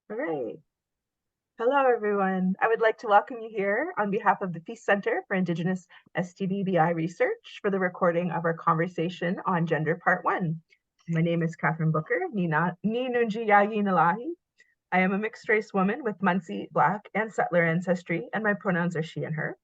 All right. Hello, everyone. I would like to welcome you here on behalf of the Peace Center for Indigenous STBBI Research for the recording of our conversation on Gender Part 1. My name is Catherine Booker, Ninunji Yagi Nalahi. I am a mixed-race woman with Munsee, Black, and settler ancestry, and my pronouns are she and her.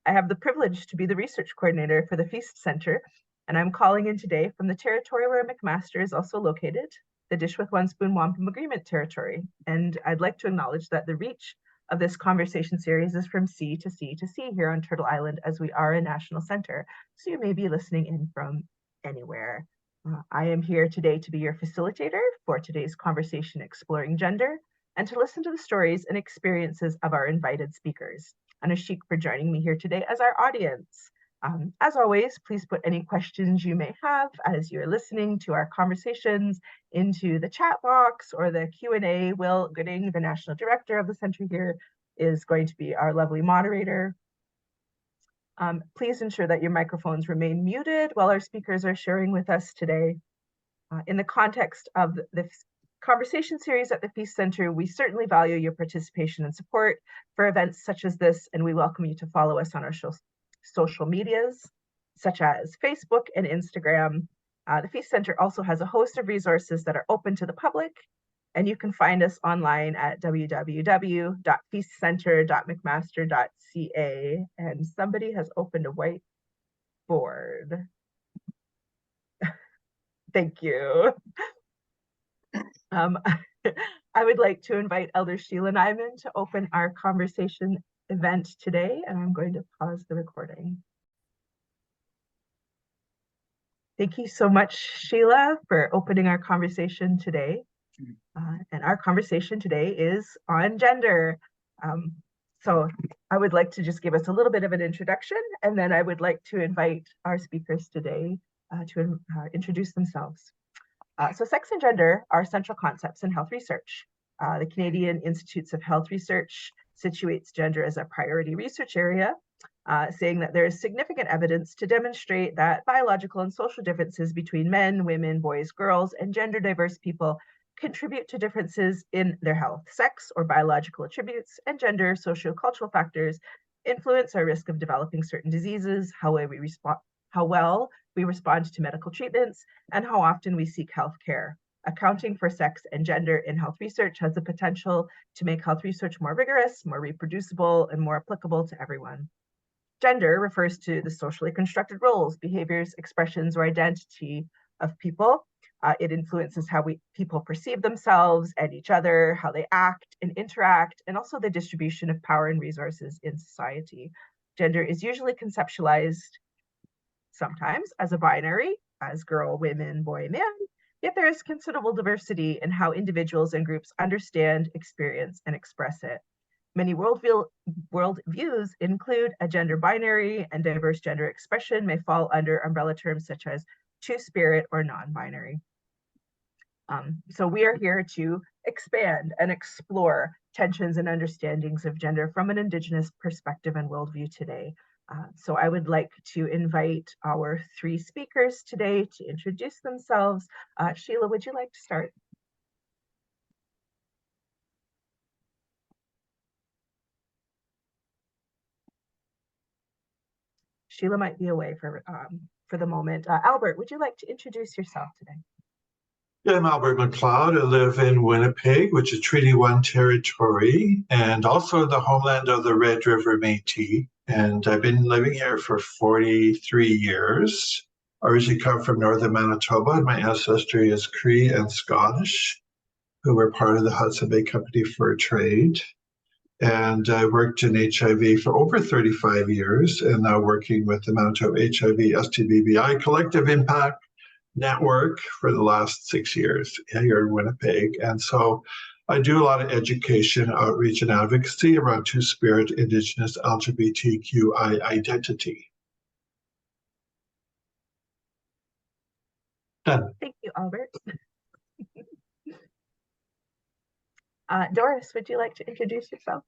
I have the privilege to be the research coordinator for the Feast Center, and I'm calling in today from the territory where McMaster is also located, the Dish with One Spoon Wampum Agreement territory. And I'd like to acknowledge that the reach of this conversation series is from sea to sea to sea here on Turtle Island, as we are a national center. So you may be listening in from anywhere. I am here today to be your facilitator for today's conversation exploring gender and to listen to the stories and experiences of our invited speakers. And Ashik for joining me here today as our audience. As always, please put any questions you may have as you're listening to our conversations into the chat box or the Q&A. Will Gooding, the National Director of the Center here, is going to be our lovely moderator. Please ensure that your microphones remain muted while our speakers are sharing with us today. In the context of this conversation series at the Feast Center, we certainly value your participation and support for events such as this, and we welcome you to follow us on our social medias, such as Facebook and Instagram. The Feast Center also has a host of resources that are open to the public, and you can find us online at www.feastcenter.mcmaster.ca. And somebody has opened a whiteboard. Thank you. I would like to invite Elder Sheila Nyman to open our conversation event today, and I'm going to pause the recording. Thank you so much, Sheila, for opening our conversation today. And our conversation today is on gender. So I would like to just give us a little bit of an introduction, and then I would like to invite our speakers today to introduce themselves. So sex and gender are central concepts in health research. The Canadian Institutes of Health Research situates gender as a priority research area, saying that there is significant evidence to demonstrate that biological and social differences between men, women, boys, girls, and gender diverse people contribute to differences in their health. Sex or biological attributes and gender sociocultural factors influence our risk of developing certain diseases, how well we respond to medical treatments, and how often we seek health care. Accounting for sex and gender in health research has the potential to make health research more rigorous, more reproducible, and more applicable to everyone. Gender refers to the socially constructed roles, behaviors, expressions, or identity of people. It influences how people perceive themselves and each other, how they act and interact, and also the distribution of power and resources in society. Gender is usually conceptualized sometimes as a binary, as girl, women, boy, man, yet there is considerable diversity in how individuals and groups understand, experience, and express it. Many worldviews include a gender binary, and diverse gender expression may fall under umbrella terms such as two-spirit or non-binary. So we are here to expand and explore tensions and understandings of gender from an Indigenous perspective and worldview today. So I would like to invite our three speakers today to introduce themselves. Sheila, would you like to start? Sheila might be away for the moment. Albert, would you like to introduce yourself today? Yeah, I'm Albert McLeod. I live in Winnipeg, which is Treaty 1 territory, and also the homeland of the Red River Métis. And I've been living here for 43 years. I originally come from northern Manitoba, and my ancestry is Cree and Scottish, who were part of the Hudson Bay Company Fur Trade. And I worked in HIV for over 35 years, and now working with the Manitoba HIV STBBI Collective Impact Network for the last 6 years here in Winnipeg. And so I do a lot of education, outreach, and advocacy around Two-Spirit, Indigenous, LGBTQI identity. Done. Thank you, Albert. Doris, would you like to introduce yourself?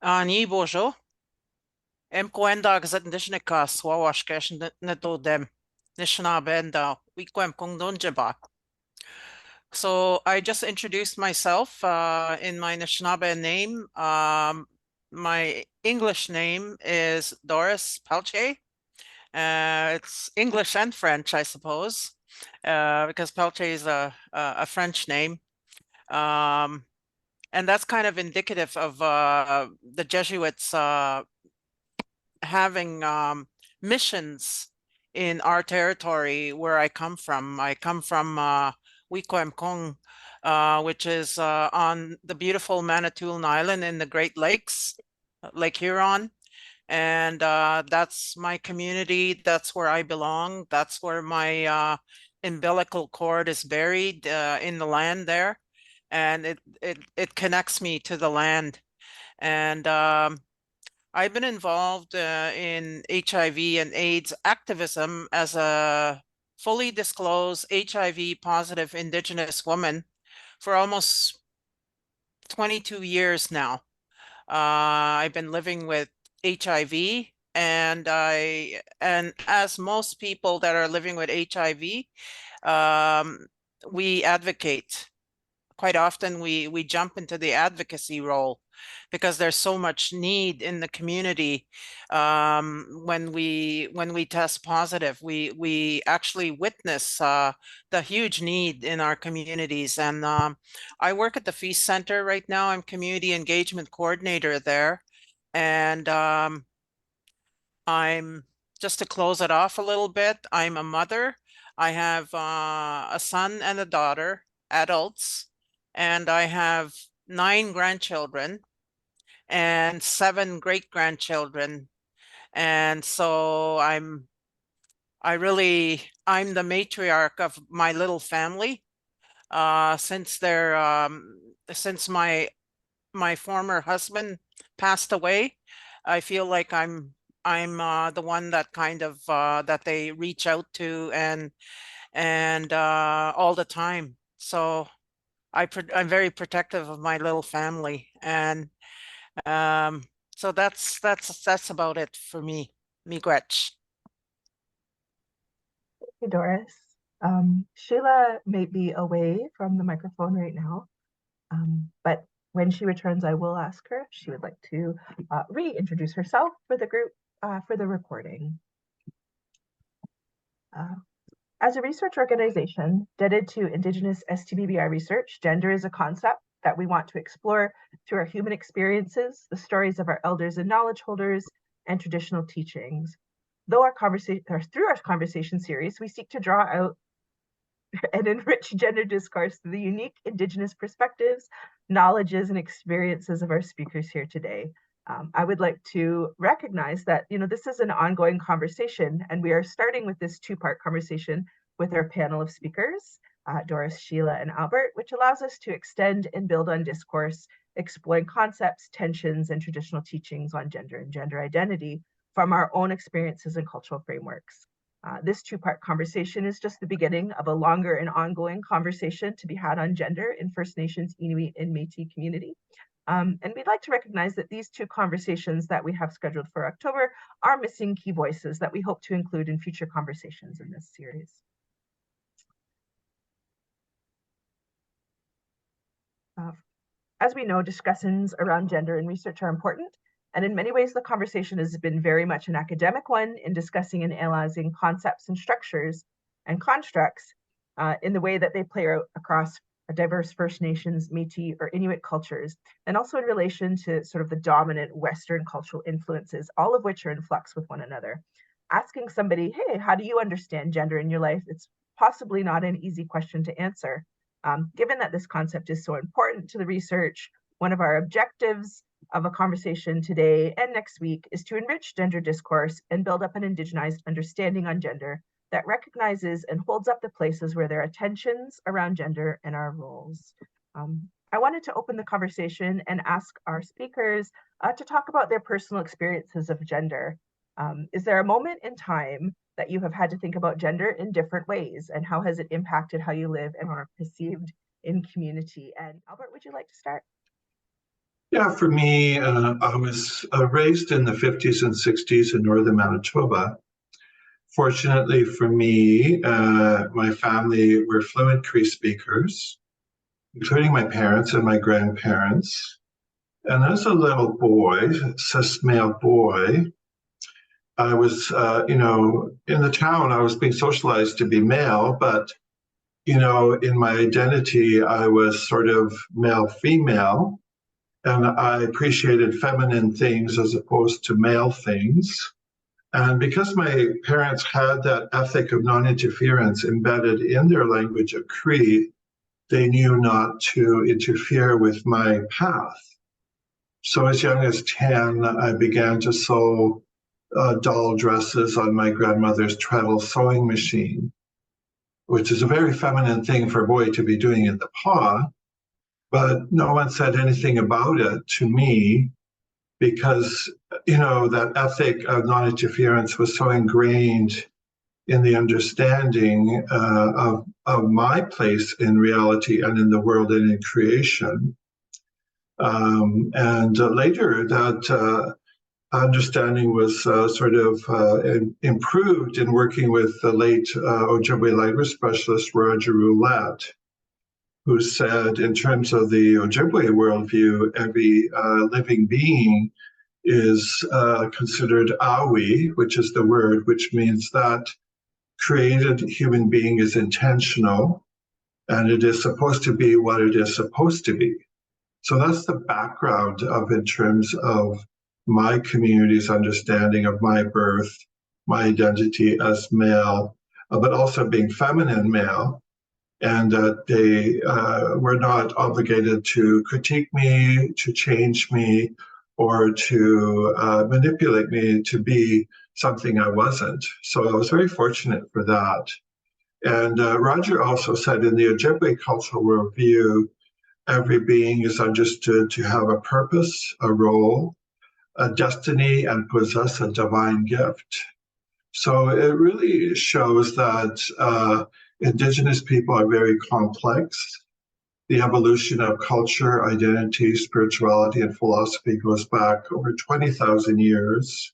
Ani bonjour. Kwenda gazet Nishnika Swawash Netoldem Nishna Benda Wikwem Kongdonjaba. So I just introduced myself in my Anishinaabe name. My English name is Doris Pelche. It's English and French, I suppose, because Pelche is a French name. And that's kind of indicative of the Jesuits having missions in our territory where I come from. I come from Wikwemkong, which is on the beautiful Manitoulin Island in the Great Lakes, Lake Huron. And that's my community. That's where I belong. That's where my umbilical cord is buried in the land there. And it connects me to the land. And I've been involved in HIV and AIDS activism as a fully disclosed HIV positive Indigenous woman for almost 22 years now. I've been living with HIV, and as most people that are living with HIV, we advocate. Quite often we jump into the advocacy role because there's so much need in the community. When we test positive, we actually witness the huge need in our communities. And I work at the Feast Center right now. I'm community engagement coordinator there, and I'm just to close it off a little bit. I'm a mother. I have a son and a daughter, adults, and I have 9 grandchildren and 7 great-grandchildren. And so I'm the matriarch of my little family. Since my former husband passed away, I feel like I'm the one that kind of that they reach out to and all the time. So I'm very protective of my little family, and so that's about it for me, Miigwech. Thank you, Doris. Sheila may be away from the microphone right now, but when she returns, I will ask her if she would like to reintroduce herself for the group for the recording. As a research organization dedicated to Indigenous STBBI research, gender is a concept that we want to explore through our human experiences, the stories of our elders and knowledge holders, and traditional teachings. Through our conversation series, we seek to draw out and enrich gender discourse through the unique Indigenous perspectives, knowledges, and experiences of our speakers here today. I would like to recognize that this is an ongoing conversation, and we are starting with this 2-part conversation with our panel of speakers, Doris, Sheila, and Albert, which allows us to extend and build on discourse, exploring concepts, tensions, and traditional teachings on gender and gender identity from our own experiences and cultural frameworks. This 2-part conversation is just the beginning of a longer and ongoing conversation to be had on gender in First Nations, Inuit, and Métis community. And we'd like to recognize that these 2 conversations that we have scheduled for October are missing key voices that we hope to include in future conversations in this series. As we know, discussions around gender in research are important, and in many ways the conversation has been very much an academic one in discussing and analyzing concepts and structures and constructs in the way that they play out across diverse First Nations, Métis, or Inuit cultures, and also in relation to sort of the dominant Western cultural influences, all of which are in flux with one another. Asking somebody, hey, how do you understand gender in your life? It's possibly not an easy question to answer. Given that this concept is so important to the research, one of our objectives of a conversation today and next week is to enrich gender discourse and build up an Indigenized understanding on gender that recognizes and holds up the places where there are tensions around gender and our roles. I wanted to open the conversation and ask our speakers to talk about their personal experiences of gender. Is there a moment in time that you have had to think about gender in different ways, and how has it impacted how you live and are perceived in community? And Albert, would you like to start? Yeah, for me, I was raised in the 50s and 60s in northern Manitoba. Fortunately for me, my family were fluent Cree speakers, including my parents and my grandparents. And as a little boy, cis male boy, I was, in the town, I was being socialized to be male, but, in my identity, I was sort of male female, and I appreciated feminine things as opposed to male things. And because my parents had that ethic of non-interference embedded in their language of Cree, they knew not to interfere with my path. So as young as 10, I began to sew doll dresses on my grandmother's treadle sewing machine, which is a very feminine thing for a boy to be doing in the paw. But no one said anything about it to me because, that ethic of non-interference was so ingrained in the understanding of my place in reality and in the world and in creation. And later, that understanding was improved in working with the late Ojibwe language specialist Roger Roulette, who said, in terms of the Ojibwe worldview, every living being is considered awi, which is the word, which means that created human being is intentional and it is supposed to be what it is supposed to be. So that's the background in terms of my community's understanding of my birth, my identity as male, but also being feminine male, and that they were not obligated to critique me, to change me, or to manipulate me to be something I wasn't. So I was very fortunate for that. And Roger also said in the Ojibwe cultural worldview, every being is understood to have a purpose, a role, a destiny, and possess a divine gift. So it really shows that Indigenous people are very complex. The evolution of culture, identity, spirituality, and philosophy goes back over 20,000 years.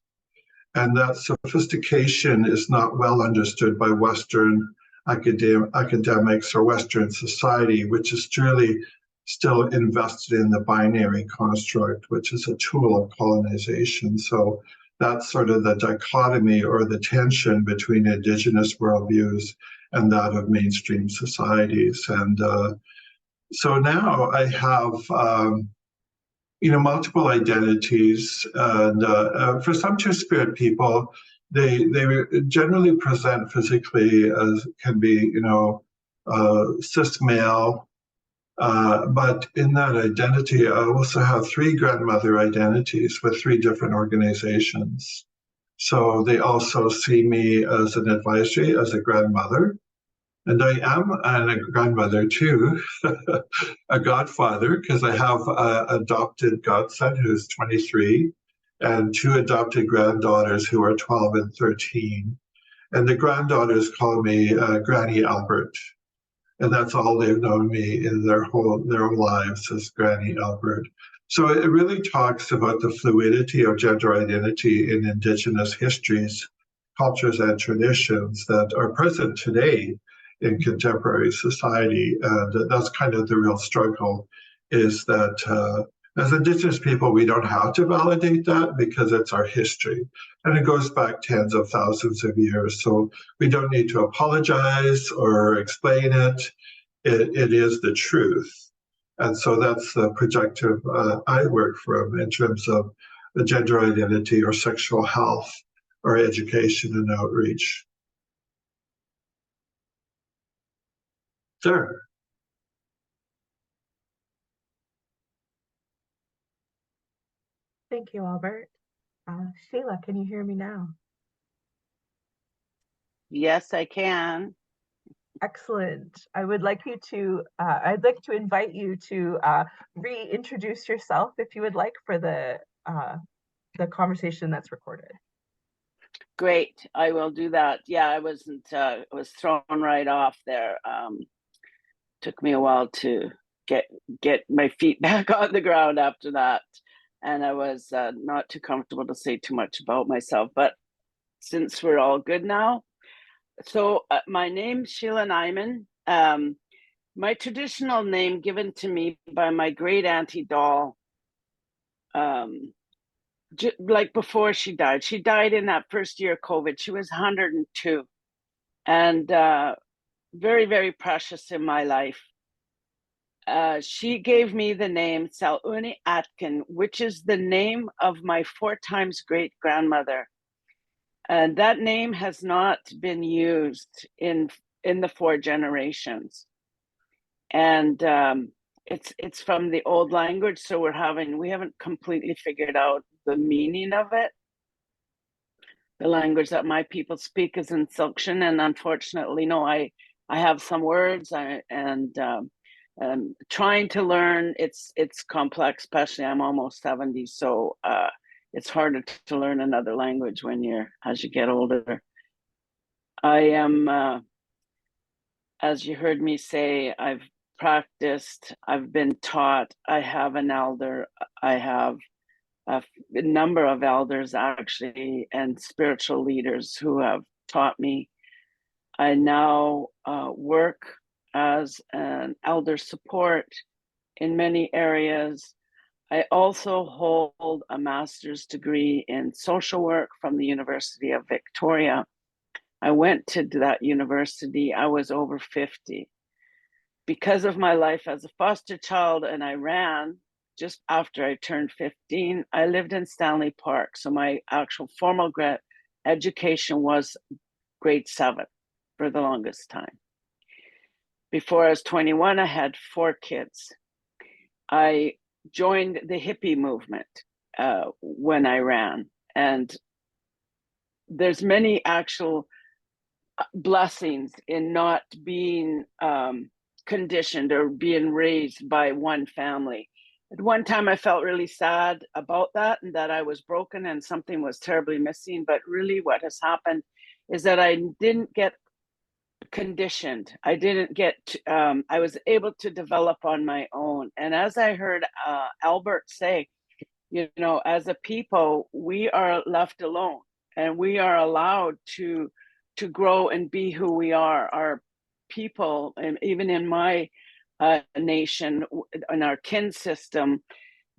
And that sophistication is not well understood by Western academics or Western society, which is truly still invested in the binary construct, which is a tool of colonization. So that's sort of the dichotomy or the tension between Indigenous worldviews and that of mainstream societies. And so now I have, multiple identities. And for some Two-Spirit people, they generally present physically as can be, cis male. But in that identity, I also have 3 grandmother identities with 3 different organizations. So they also see me as an advisory, as a grandmother. And I am a grandmother too, a godfather, because I have an adopted godson who's 23 and 2 adopted granddaughters who are 12 and 13. And the granddaughters call me Granny Albert. And that's all they've known me in their whole lives as Granny Albert. So it really talks about the fluidity of gender identity in Indigenous histories, cultures, and traditions that are present today in contemporary society. And that's kind of the real struggle, is that as Indigenous people, we don't have to validate that because it's our history. And it goes back tens of thousands of years. So we don't need to apologize or explain it. It is the truth. And so that's the projective I work from in terms of the gender identity or sexual health or education and outreach. Sure. Thank you, Albert. Sheila, can you hear me now? Yes, I can. Excellent. I would like you to, I'd like to invite you to reintroduce yourself if you would like for the conversation that's recorded. Great, I will do that. Yeah, I wasn't, I was thrown right off there. Took me a while to get my feet back on the ground after that. And I was not too comfortable to say too much about myself, but since we're all good now. So my name's Sheila Nyman. my traditional name given to me by my great auntie Doll, like before she died in that first year of COVID. She was 102 and very, very precious in my life. She gave me the name Saluni Atkin, which is the name of my 4 times great grandmother. And that name has not been used in the 4 generations. And it's from the old language, so we haven't completely figured out the meaning of it. The language that my people speak is in Tsilkshan, and unfortunately, no, I have some words, and trying to learn. It's complex, especially I'm almost 70, so it's harder to learn another language as you get older. I am, as you heard me say, I've practiced, I've been taught, I have an elder, I have a number of elders actually, and spiritual leaders who have taught me. I now work as an elder support in many areas. I also hold a master's degree in social work from the University of Victoria. I went to that university, I was over 50. Because of my life as a foster child, and I ran just after I turned 15, I lived in Stanley Park. So my actual formal education was grade 7 for the longest time. Before I was 21, I had 4 kids. I joined the hippie movement when I ran, and there's many actual blessings in not being conditioned or being raised by one family. At one time, I felt really sad about that, and that I was broken and something was terribly missing. But really what has happened is that I didn't get conditioned. I didn't get, I was able to develop on my own. And as I heard Albert say, you know, as a people, we are left alone and we are allowed to grow and be who we are. Our people, and even in my nation, in our kin system,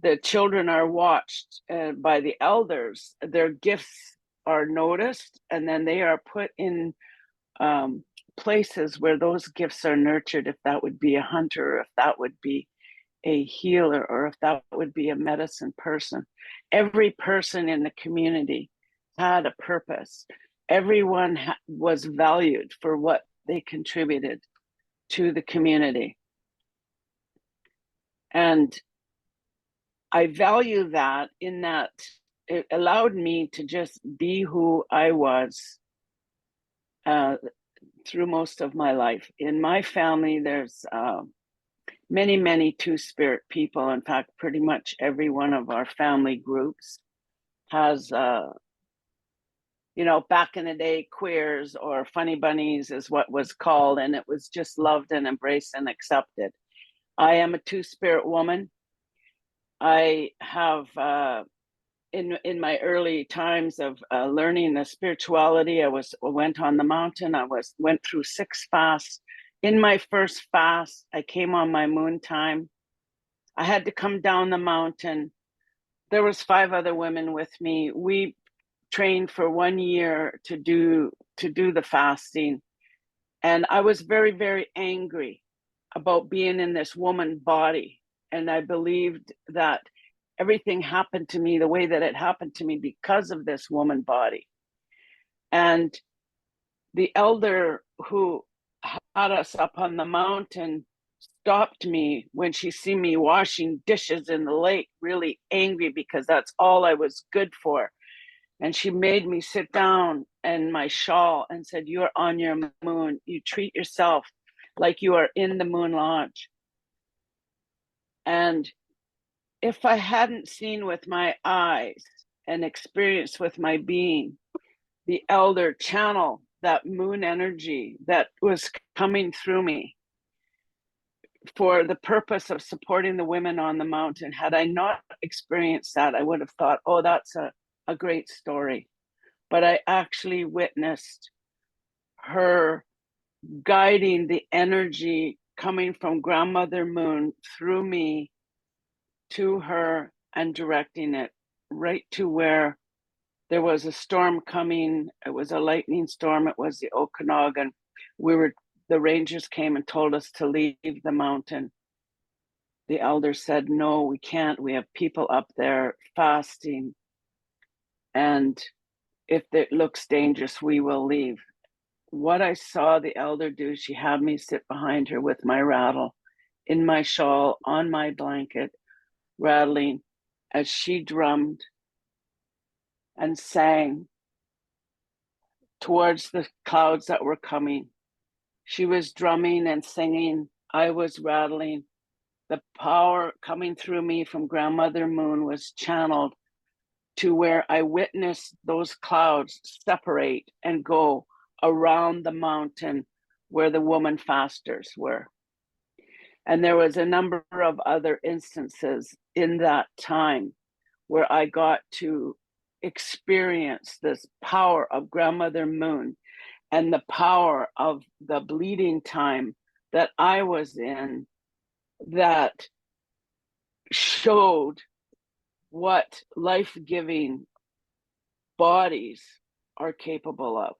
the children are watched by the elders. Their gifts are noticed, and then they are put in places where those gifts are nurtured, if that would be a hunter, or if that would be a healer, or if that would be a medicine person. Every person in the community had a purpose. Everyone was valued for what they contributed to the community. And I value that in that it allowed me to just be who I was through most of my life. In my family, there's many, many two-spirit people. In fact, pretty much every one of our family groups has, you know, back in the day, queers or funny bunnies is what was called, and it was just loved and embraced and accepted. I am a two-spirit woman. I have, in my early times of learning the spirituality, I went on the mountain. Went through 6 fasts. In my first fast, I came on my moon time. I had to come down the mountain. There was 5 other women with me. We trained for 1 year to do the fasting. And I was very, very angry about being in this woman body. And I believed that everything happened to me the way that it happened to me because of this woman body. And the elder who had us up on the mountain stopped me when she seen me washing dishes in the lake, really angry because that's all I was good for. And she made me sit down in my shawl and said, "You're on your moon. You treat yourself like you are in the moon lodge." And if I hadn't seen with my eyes and experienced with my being, the elder channel that moon energy that was coming through me for the purpose of supporting the women on the mountain, had I not experienced that, I would have thought, oh, that's a great story. But I actually witnessed her guiding the energy coming from Grandmother Moon through me to her and directing it right to where there was a storm coming. It was a lightning storm. It was the Okanagan. The rangers came and told us to leave the mountain. The elder said, no, we can't. We have people up there fasting. And if it looks dangerous, we will leave. What I saw the elder do, she had me sit behind her with my rattle in my shawl, on my blanket, rattling as she drummed and sang towards the clouds that were coming. She was drumming and singing. I was rattling. The power coming through me from Grandmother Moon was channeled to where I witnessed those clouds separate and go around the mountain where the woman fasters were. And there was a number of other instances in that time where I got to experience this power of Grandmother Moon and the power of the bleeding time that I was in, that showed what life-giving bodies are capable of.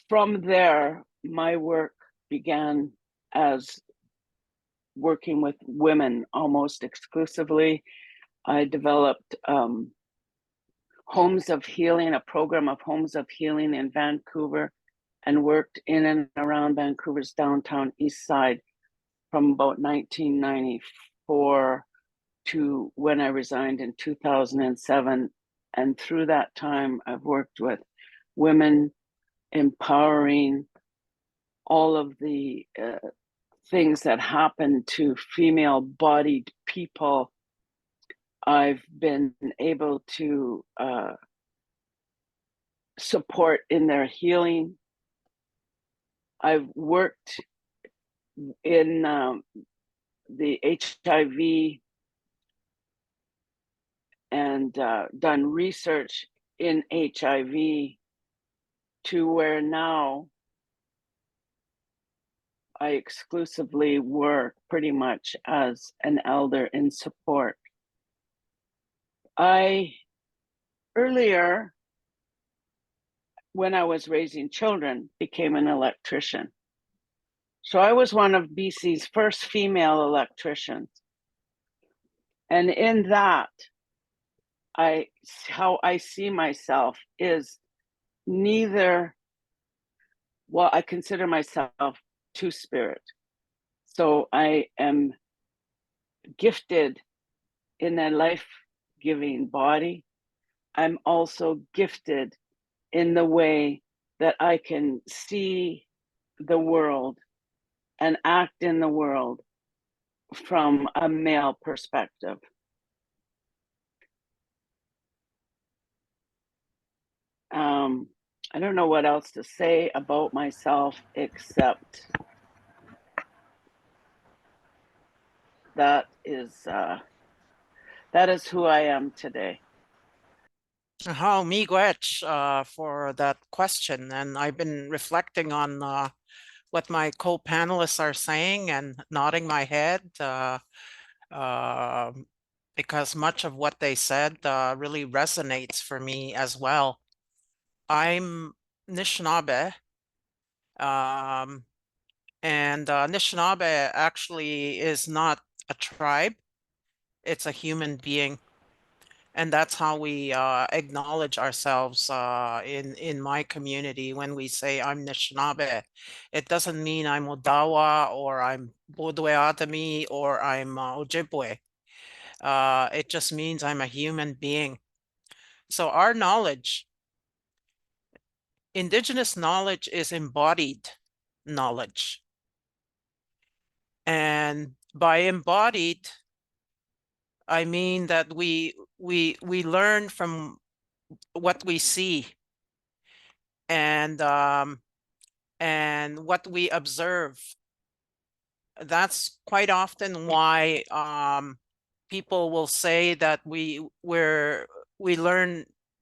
From there, my work began as working with women almost exclusively. I developed Homes of Healing, a program of Homes of Healing in Vancouver, and worked in and around Vancouver's downtown east side from about 1994 to when I resigned in 2007. And through that time, I've worked with women, empowering all of the things that happen to female-bodied people. I've been able to support in their healing. I've worked in the HIV and done research in HIV to where now I exclusively work pretty much as an elder in support. Earlier, when I was raising children, became an electrician. So I was one of BC's first female electricians. And in that, how I see myself is neither, well, I consider myself two-spirit. So I am gifted in a life-giving body. I'm also gifted in the way that I can see the world and act in the world from a male perspective. I don't know what else to say about myself except that is who I am today. How miigwech for that question. And I've been reflecting on what my co-panelists are saying and nodding my head because much of what they said really resonates for me as well. I'm Anishinaabe, and Anishinaabe actually is not a tribe, it's a human being. And that's how we acknowledge ourselves in my community when we say I'm Anishinaabe. It doesn't mean I'm Odawa or I'm Bodoeatami or I'm Ojibwe. It just means I'm a human being. So our knowledge, Indigenous knowledge, is embodied knowledge. And by embodied, I mean that we learn from what we see and what we observe. That's quite often why people will say that we're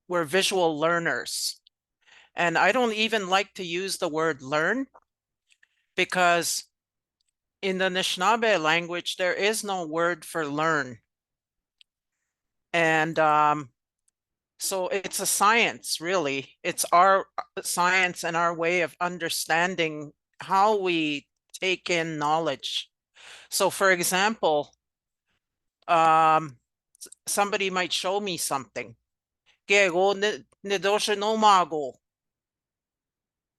visual learners. And I don't even like to use the word learn, because in the Anishinaabe language, there is no word for learn. And so it's a science, really. It's our science and our way of understanding how we take in knowledge. So for example, somebody might show me something.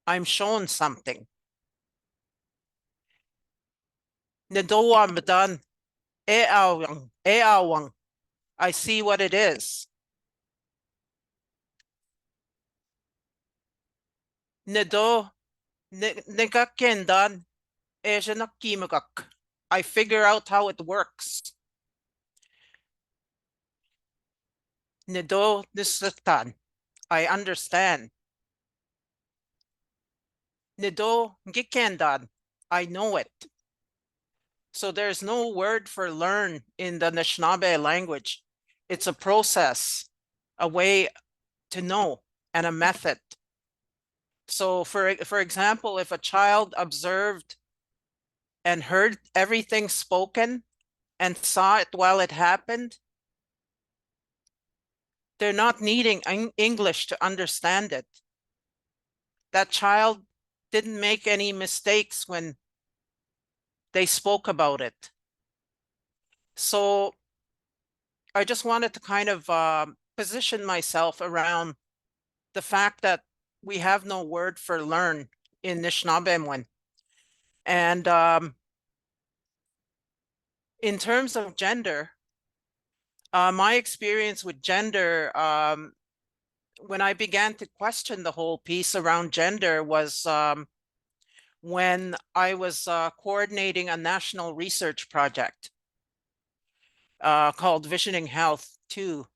I'm shown something. I see what it is. I figure out how it works. I understand. I know it. So there's no word for learn in the Anishinaabe language. It's a process, a way to know, and a method. So for example, if a child observed and heard everything spoken and saw it while it happened, they're not needing English to understand it. That child didn't make any mistakes when they spoke about it. So I just wanted to kind of position myself around the fact that we have no word for learn in Anishinaabe. And in terms of gender, my experience with gender, when I began to question the whole piece around gender was when I was coordinating a national research project called Visioning Health 2.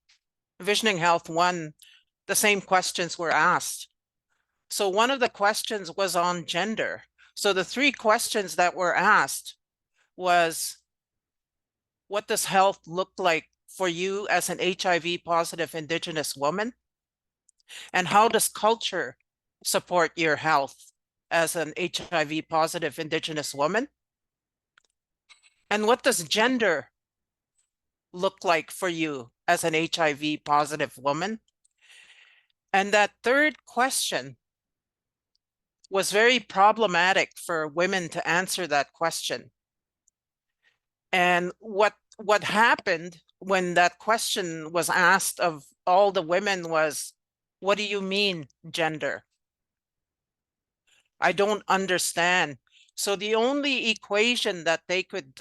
Visioning Health 1, the same questions were asked. So one of the questions was on gender. So the three questions that were asked was, what does health look like for you as an HIV positive Indigenous woman? And how does culture support your health as an HIV positive Indigenous woman? And what does gender look like for you as an HIV positive woman? And that third question was very problematic for women to answer that question. And what happened when that question was asked of all the women was, what do you mean gender? I don't understand. So the only equation that they could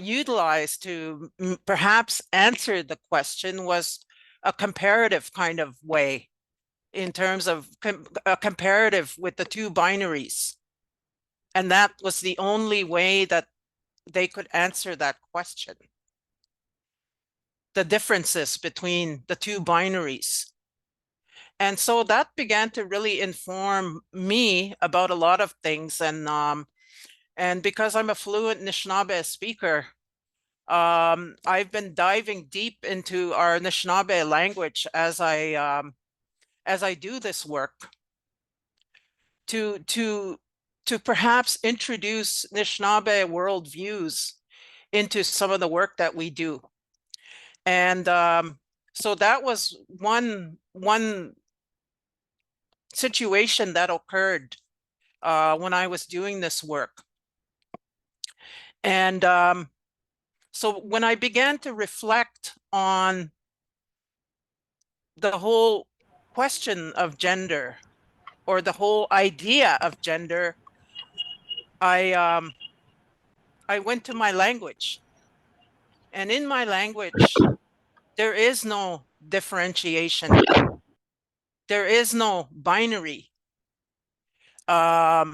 utilize to perhaps answer the question was a comparative kind of way, in terms of a comparative with the two binaries. And that was the only way that they could answer that question. The differences between the two binaries. And so that began to really inform me about a lot of things. And because I'm a fluent Anishinaabe speaker, I've been diving deep into our Anishinaabe language as I do this work to perhaps introduce Anishinaabe worldviews into some of the work that we do. And so that was one situation that occurred when I was doing this work. And so when I began to reflect on the whole question of gender, or the whole idea of gender, I went to my language. And in my language, there is no differentiation. There is no binary. There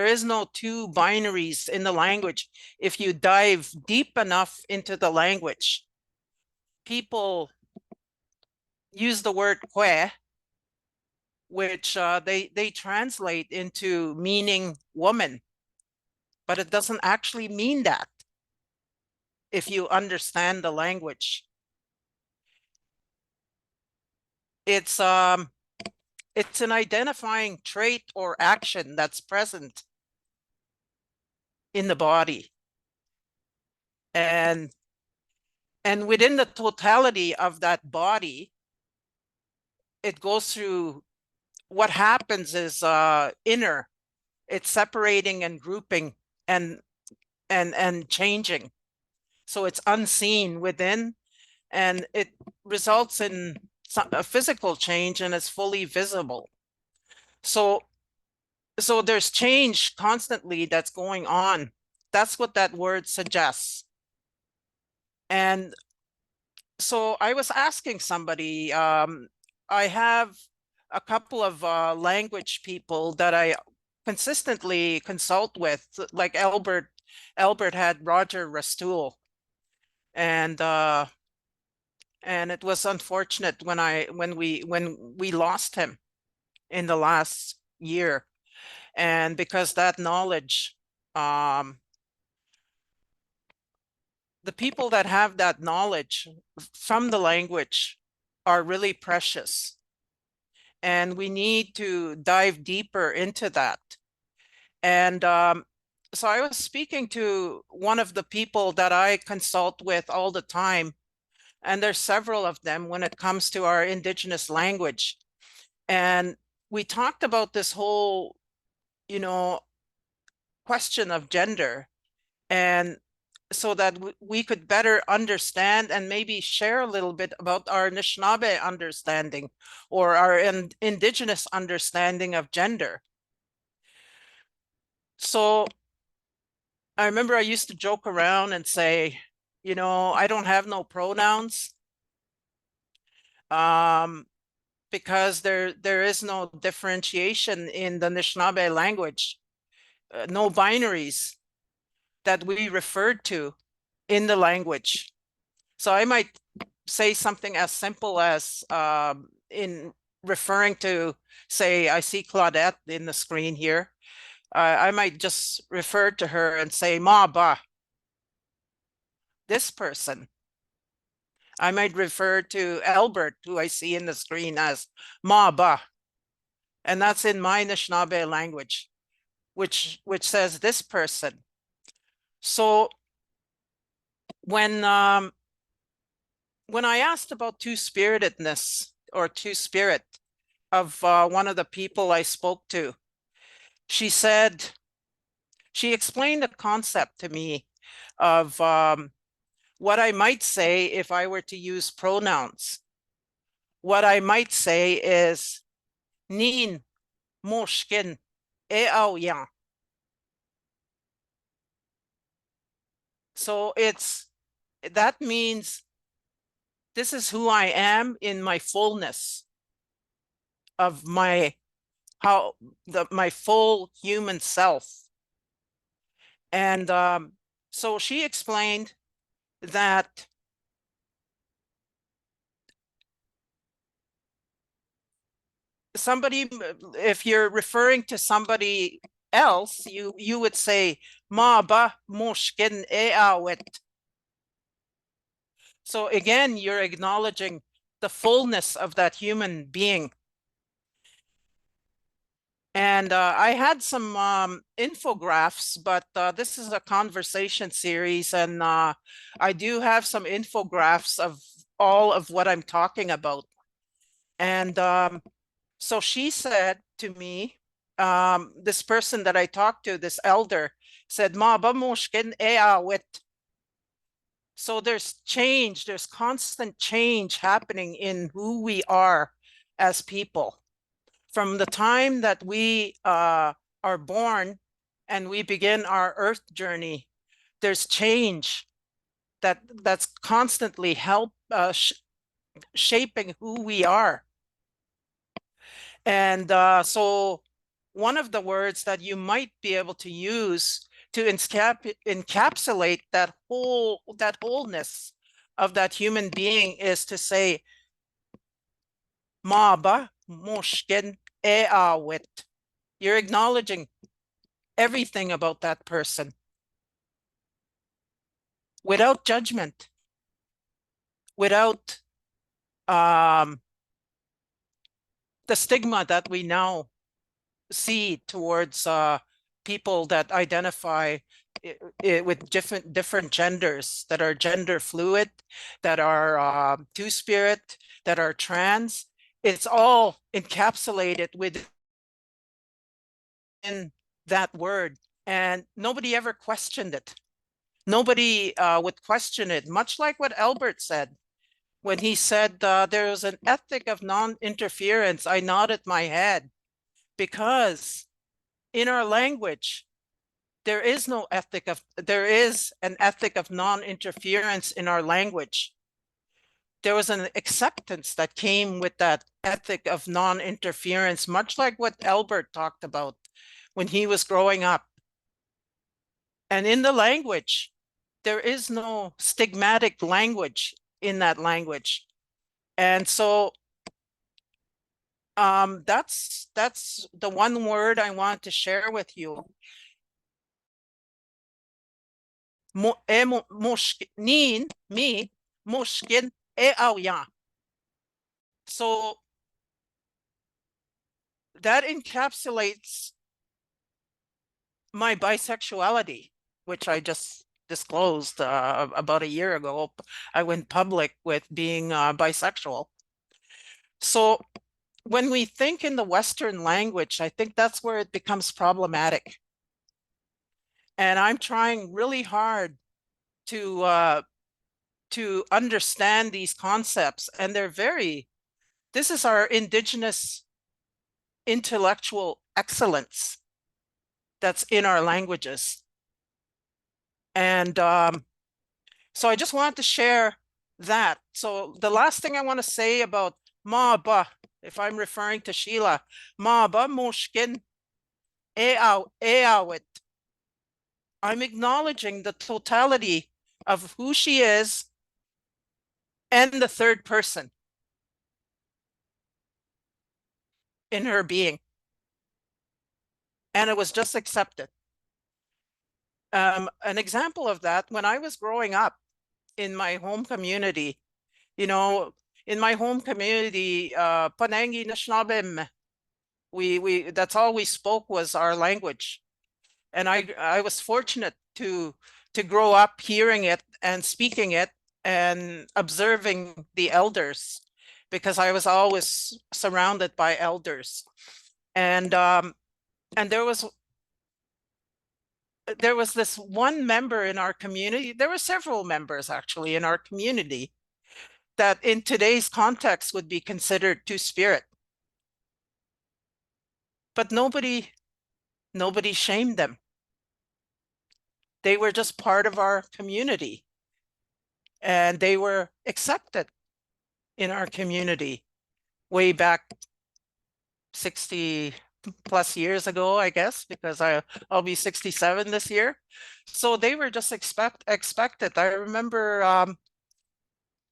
is no two binaries in the language. If you dive deep enough into the language, people use the word kwe, which they translate into meaning woman, but it doesn't actually mean that if you understand the language. It's an identifying trait or action that's present in the body. And within the totality of that body, it goes through, what happens is inner, it's separating and grouping and changing. So it's unseen within, and it results in a physical change, and it's fully visible. So there's change constantly that's going on. That's what that word suggests. And so I was asking somebody, I have a couple of language people that I consistently consult with, like Albert had Roger Rastool. And it was unfortunate when we lost him in the last year. And because that knowledge, the people that have that knowledge from the language are really precious. And we need to dive deeper into that. And so I was speaking to one of the people that I consult with all the time, and there's several of them when it comes to our Indigenous language. And we talked about this whole, question of gender, and so that we could better understand and maybe share a little bit about our Anishinaabe understanding or our Indigenous understanding of gender. So I remember I used to joke around and say, I don't have no pronouns, because there is no differentiation in the Anishinaabe language, no binaries that we referred to in the language. So I might say something as simple as in referring to, say, I see Claudette in the screen here. I might just refer to her and say, Ma ba, this person. I might refer to Albert, who I see in the screen, as Ma ba. And that's in my Anishinaabe language, which says this person. So when I asked about two-spiritedness or two-spirit of one of the people I spoke to, she explained the concept to me of what I might say if I were to use pronouns. What I might say is Nin moshkin e au yang. So that means this is who I am in my fullness of my full human self. And so she explained that somebody, if you're referring to somebody else, you would say Ma ba moshkin e awet. So again, you're acknowledging the fullness of that human being. And I had some infographics, but this is a conversation series, and I do have some infographics of all of what I'm talking about. And so she said to me, this person that I talked to, this elder, said, Ma ba moshkin e awet. So there's change, there's constant change happening in who we are as people. From the time that we are born and we begin our earth journey, there's change that's constantly shaping who we are. And so one of the words that you might be able to use to encapsulate that wholeness of that human being is to say, Ma ba moshkin e awet. You're acknowledging everything about that person without judgment, without the stigma that we now see towards people that identify with different genders, that are gender fluid, that are two-spirit, that are trans. It's all encapsulated within that word, and nobody ever questioned it. Nobody would question it, much like what Albert said. When he said there was an ethic of non-interference, I nodded my head, because in our language, there is an ethic of non-interference in our language. There was an acceptance that came with that ethic of non-interference, much like what Albert talked about when he was growing up. And in the language, there is no stigmatic language in that language. And so that's the one word I want to share with you. So that encapsulates my bisexuality, which I just disclosed about a year ago. I went public with being bisexual. So when we think in the Western language, I think that's where it becomes problematic. And I'm trying really hard to understand these concepts, and this is our Indigenous intellectual excellence that's in our languages. And so I just wanted to share that. So the last thing I want to say about Ma'aba, if I'm referring to Sheila, Ma'aba Moshkin Eawit. I'm acknowledging the totality of who she is and the third person in her being. And it was just accepted. An example of that, when I was growing up in my home community, in my home community, Panangi Nashnabim, that's all we spoke was our language. And I was fortunate to grow up hearing it and speaking it and observing the elders, because I was always surrounded by elders. And there was this one member in our community. There were several members actually in our community that in today's context would be considered two-spirit. But nobody shamed them. They were just part of our community, and they were accepted in our community way back 60 plus years ago, I guess, because I'll be 67 this year. So they were just expected. I remember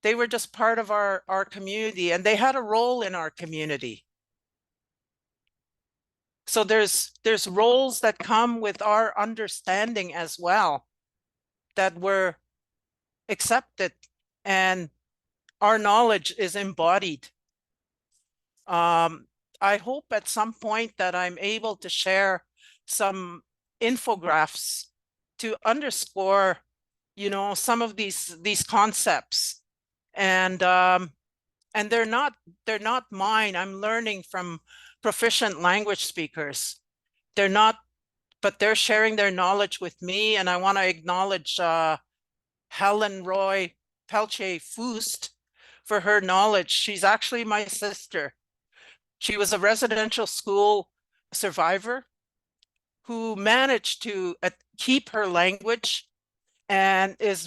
they were just part of our community, and they had a role in our community. So there's roles that come with our understanding as well, that were accepted, and our knowledge is embodied. I hope at some point that I'm able to share some infographics to underscore, some of these concepts, and they're not mine. I'm learning from proficient language speakers. But they're sharing their knowledge with me, and I want to acknowledge Helen Roy Pelche-Fust for her knowledge. She's actually my sister. She was a residential school survivor who managed to keep her language, and I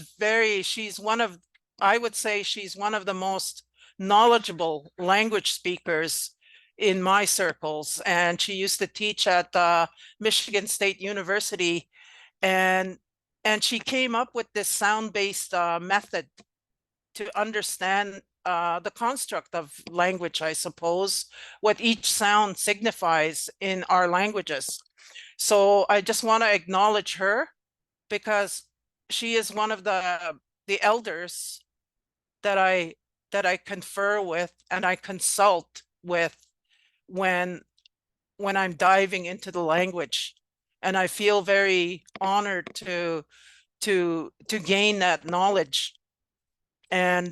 would say she's one of the most knowledgeable language speakers in my circles. And she used to teach at Michigan State University, and she came up with this sound-based method to understand the construct of language, I suppose, what each sound signifies in our languages. So I just want to acknowledge her, because she is one of the elders that I confer with and I consult with when I'm diving into the language. And I feel very honored to gain that knowledge. And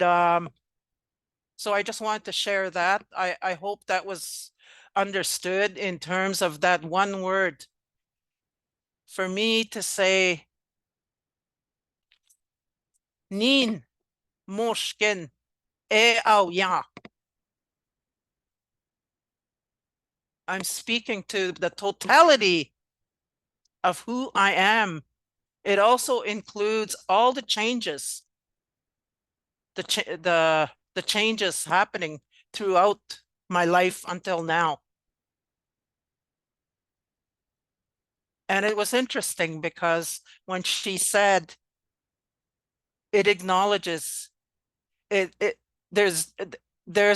so I just wanted to share that. I hope that was understood in terms of that one word. For me to say, Nin moshken e au ya. I'm speaking to the totality of who I am. It also includes all the changes, the changes happening throughout my life until now. And it was interesting because when she said, it acknowledges there's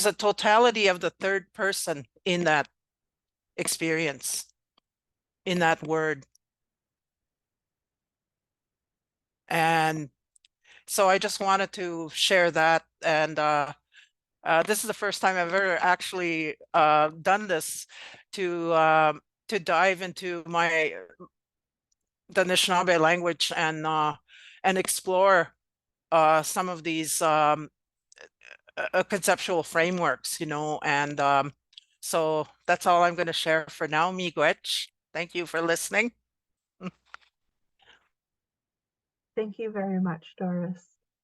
a totality of the third person in that experience, in that word. And so I just wanted to share that. And this is the first time I've ever actually done this, to dive into the Anishinaabe language and explore some of these conceptual frameworks, you know. And so that's all I'm going to share for now. Miigwech. Thank you for listening. Thank you very much, Doris.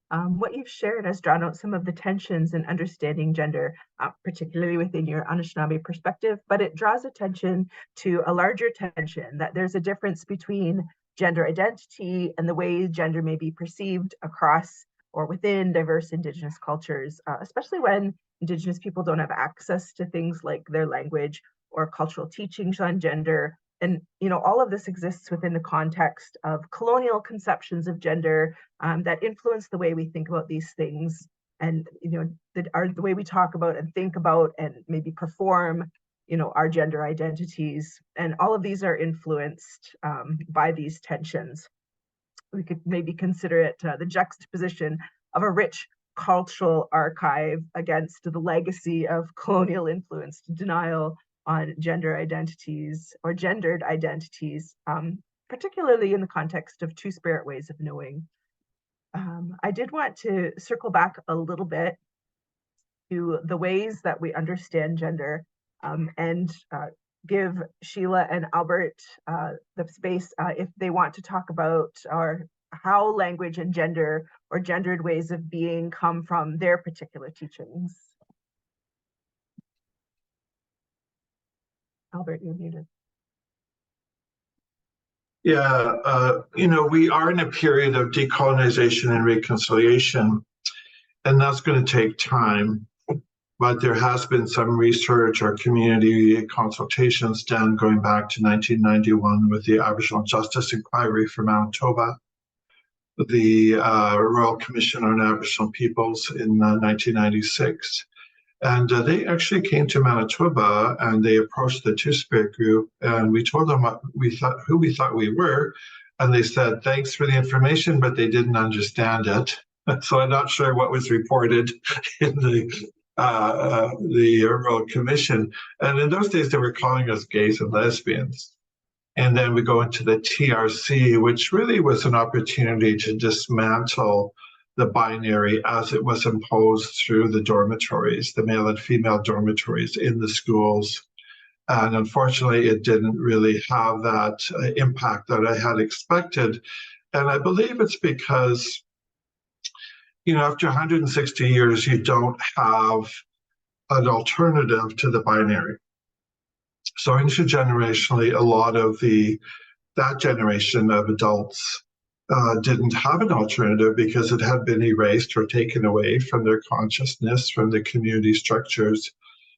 What you've shared has drawn out some of the tensions in understanding gender, particularly within your Anishinaabe perspective, but it draws attention to a larger tension, that there's a difference between gender identity and the way gender may be perceived across or within diverse Indigenous cultures, especially when Indigenous people don't have access to things like their language or cultural teachings on gender. And, you know, all of this exists within the context of colonial conceptions of gender that influence the way we think about these things, and, you know, the way we talk about and think about and maybe perform, you know, our gender identities. And all of these are influenced by these tensions. We could maybe consider it the juxtaposition of a rich cultural archive against the legacy of colonial influenced denial on gender identities or gendered identities, particularly in the context of two-spirit ways of knowing. I did want to circle back a little bit to the ways that we understand gender, and give Sheila and Albert the space if they want to talk about or how language and gender or gendered ways of being come from their particular teachings. Albert, you're muted. Yeah, you know, we are in a period of decolonization and reconciliation, and that's going to take time. But there has been some research or community consultations done going back to 1991 with the Aboriginal Justice Inquiry for Manitoba, the Royal Commission on Aboriginal Peoples in 1996. And they actually came to Manitoba and they approached the Two-Spirit group, and we told them what we thought, who we thought we were. And they said, thanks for the information, but they didn't understand it. So I'm not sure what was reported in the Royal Commission. And in those days, they were calling us gays and lesbians. And then we go into the TRC, which really was an opportunity to dismantle the binary as it was imposed through the dormitories, the male and female dormitories in the schools. And unfortunately, it didn't really have that impact that I had expected. And I believe it's because, you know, after 160 years, you don't have an alternative to the binary. So intergenerationally, a lot of that generation of adults didn't have an alternative because it had been erased or taken away from their consciousness, from the community structures.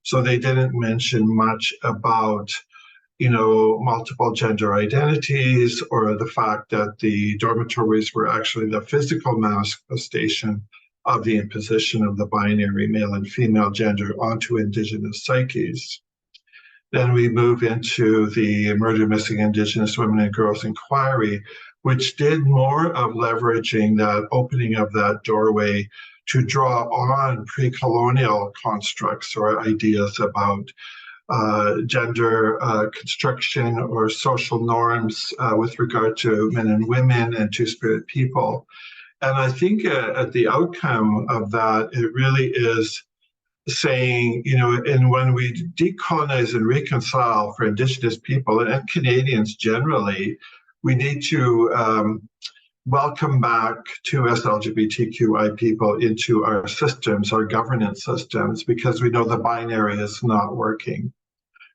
So they didn't mention much about, you know, multiple gender identities, or the fact that the dormitories were actually the physical manifestation of the imposition of the binary male and female gender onto Indigenous psyches. Then we move into the Murder Missing Indigenous Women and Girls Inquiry, which did more of leveraging that opening of that doorway to draw on pre-colonial constructs or ideas about gender construction or social norms with regard to men and women and two-spirit people. And I think at the outcome of that, it really is saying, and when we decolonize and reconcile for Indigenous people and Canadians generally, we need to welcome back to us LGBTQI people into our systems, our governance systems, because we know the binary is not working.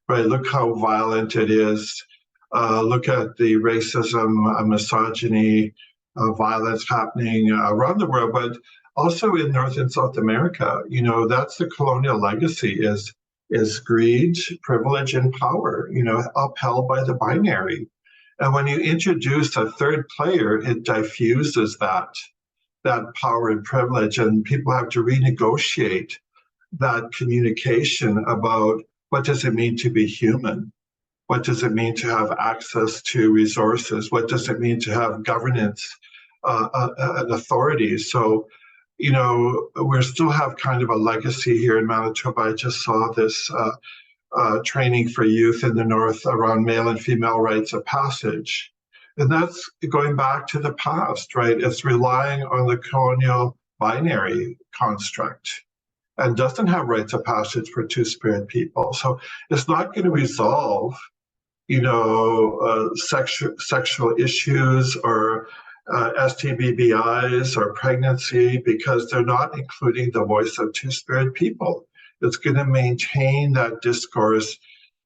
Right? Look how violent it is. Look at the racism, misogyny, violence happening around the world, but also in North and South America. That's the colonial legacy is greed, privilege, and power, upheld by the binary. And when you introduce a third player, it diffuses that power and privilege, and people have to renegotiate that communication about what does it mean to be human? What does it mean to have access to resources? What does it mean to have governance and authority? So, we still have kind of a legacy here in Manitoba. I just saw this training for youth in the North around male and female rites of passage. And that's going back to the past, right? It's relying on the colonial binary construct and doesn't have rites of passage for two-spirit people. So it's not going to resolve, sexual issues or STBBIs or pregnancy because they're not including the voice of two-spirit people. It's going to maintain that discourse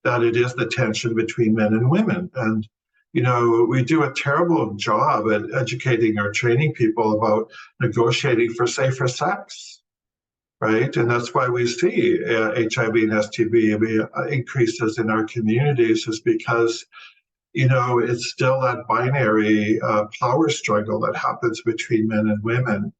that it is the tension between men and women. And, we do a terrible job at educating or training people about negotiating for safer sex, right? And that's why we see HIV and STB increases in our communities is because, it's still that binary power struggle that happens between men and women.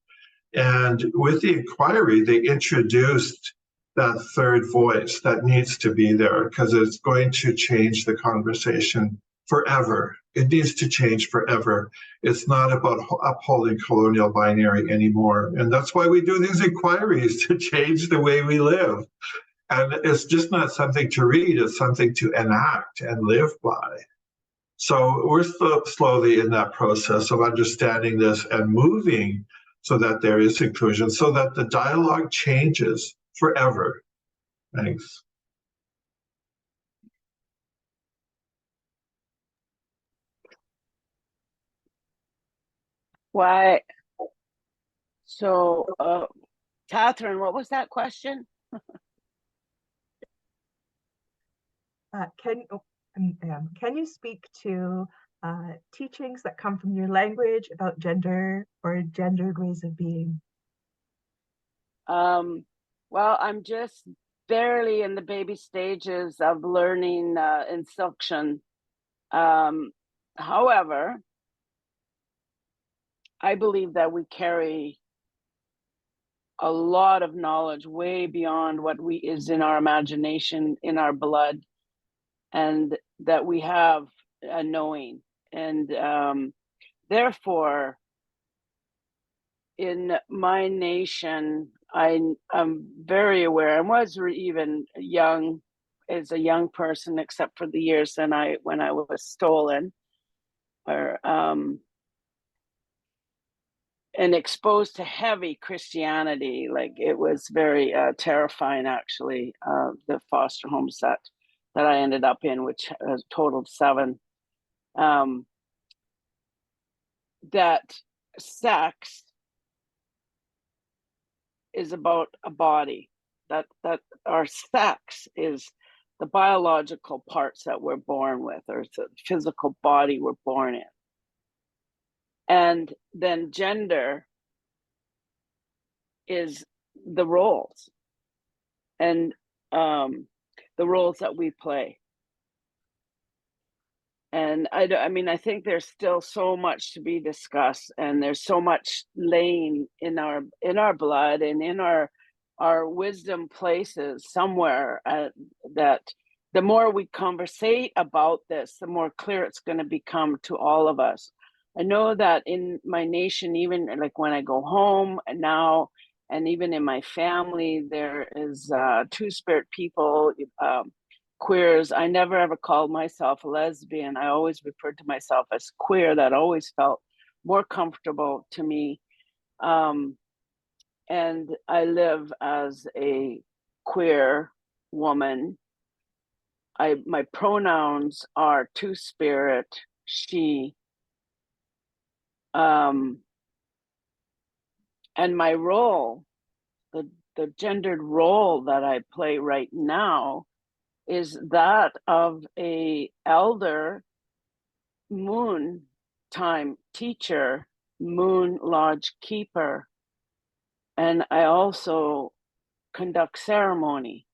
And with the inquiry, they introduced that third voice that needs to be there because it's going to change the conversation forever. It needs to change forever. It's not about upholding colonial binary anymore. And that's why we do these inquiries to change the way we live. And it's just not something to read, it's something to enact and live by. So we're still slowly in that process of understanding this and moving so that there is inclusion, so that the dialogue changes forever. Thanks. Why? So, Catherine, what was that question? Can you speak to teachings that come from your language about gender or gendered ways of being? Well, I'm just barely in the baby stages of learning instruction. However, I believe that we carry a lot of knowledge way beyond what is in our imagination, in our blood, and that we have a knowing. And therefore, in my nation, I'm very aware, and was even young as a young person, except for the years when I was stolen or and exposed to heavy Christianity. Like, it was very terrifying, actually, the foster homes that I ended up in, which totaled 7. That sex is about a body, that our sex is the biological parts that we're born with, or the physical body we're born in. And then gender is the roles and the roles that we play. And I think there's still so much to be discussed, and there's so much laying in our blood and in our wisdom places somewhere, that the more we conversate about this, the more clear it's going to become to all of us. I know that in my nation, even like when I go home now, and even in my family, there is two-spirit people queers. I never ever called myself a lesbian. I always referred to myself as queer. That always felt more comfortable to me. And I live as a queer woman. My pronouns are two-spirit, she. And my role, the gendered role that I play right now, is that of a elder moon time teacher, moon lodge keeper. And I also conduct ceremonies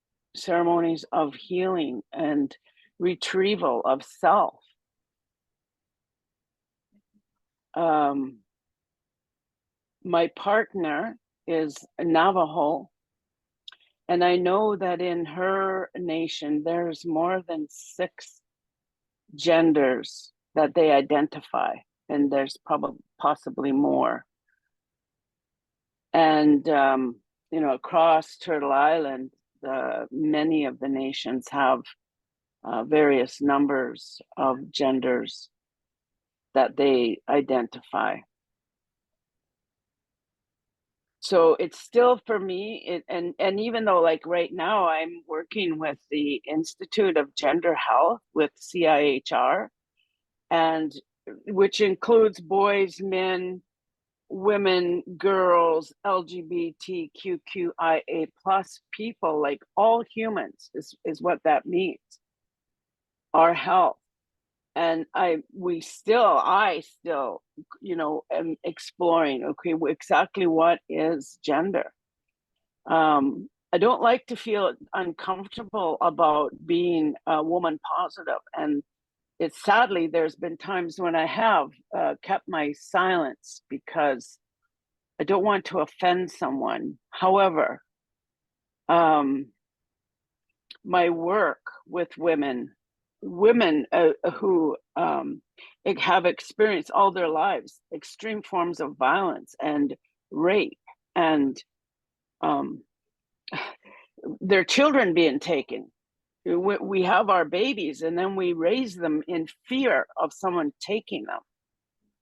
of healing and retrieval of self. My partner is Navajo, and I know that in her nation, there's more than 6 genders that they identify, and there's possibly more. And, you know, across Turtle Island, many of the nations have various numbers of genders that they identify. So it's still for me, and even though like right now I'm working with the Institute of Gender Health with CIHR, and which includes boys, men, women, girls, LGBTQIA plus people, like all humans is what that means, our health. And I still, you know, am exploring, okay, exactly what is gender. I don't like to feel uncomfortable about being a woman positive. And it's sadly, there's been times when I have kept my silence because I don't want to offend someone. However, my work with women who have experienced all their lives extreme forms of violence and rape, and their children being taken. We have our babies and then we raise them in fear of someone taking them.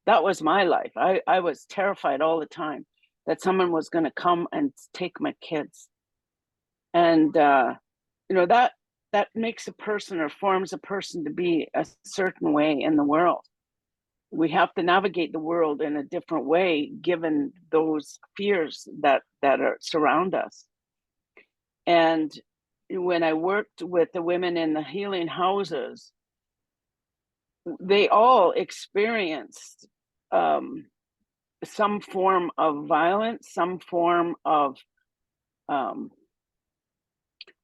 That was my life. I was terrified all the time that someone was going to come and take my kids. And you know, that makes a person or forms a person to be a certain way in the world. We have to navigate the world in a different way given those fears that surround us. And when I worked with the women in the healing houses, they all experienced some form of violence, some form of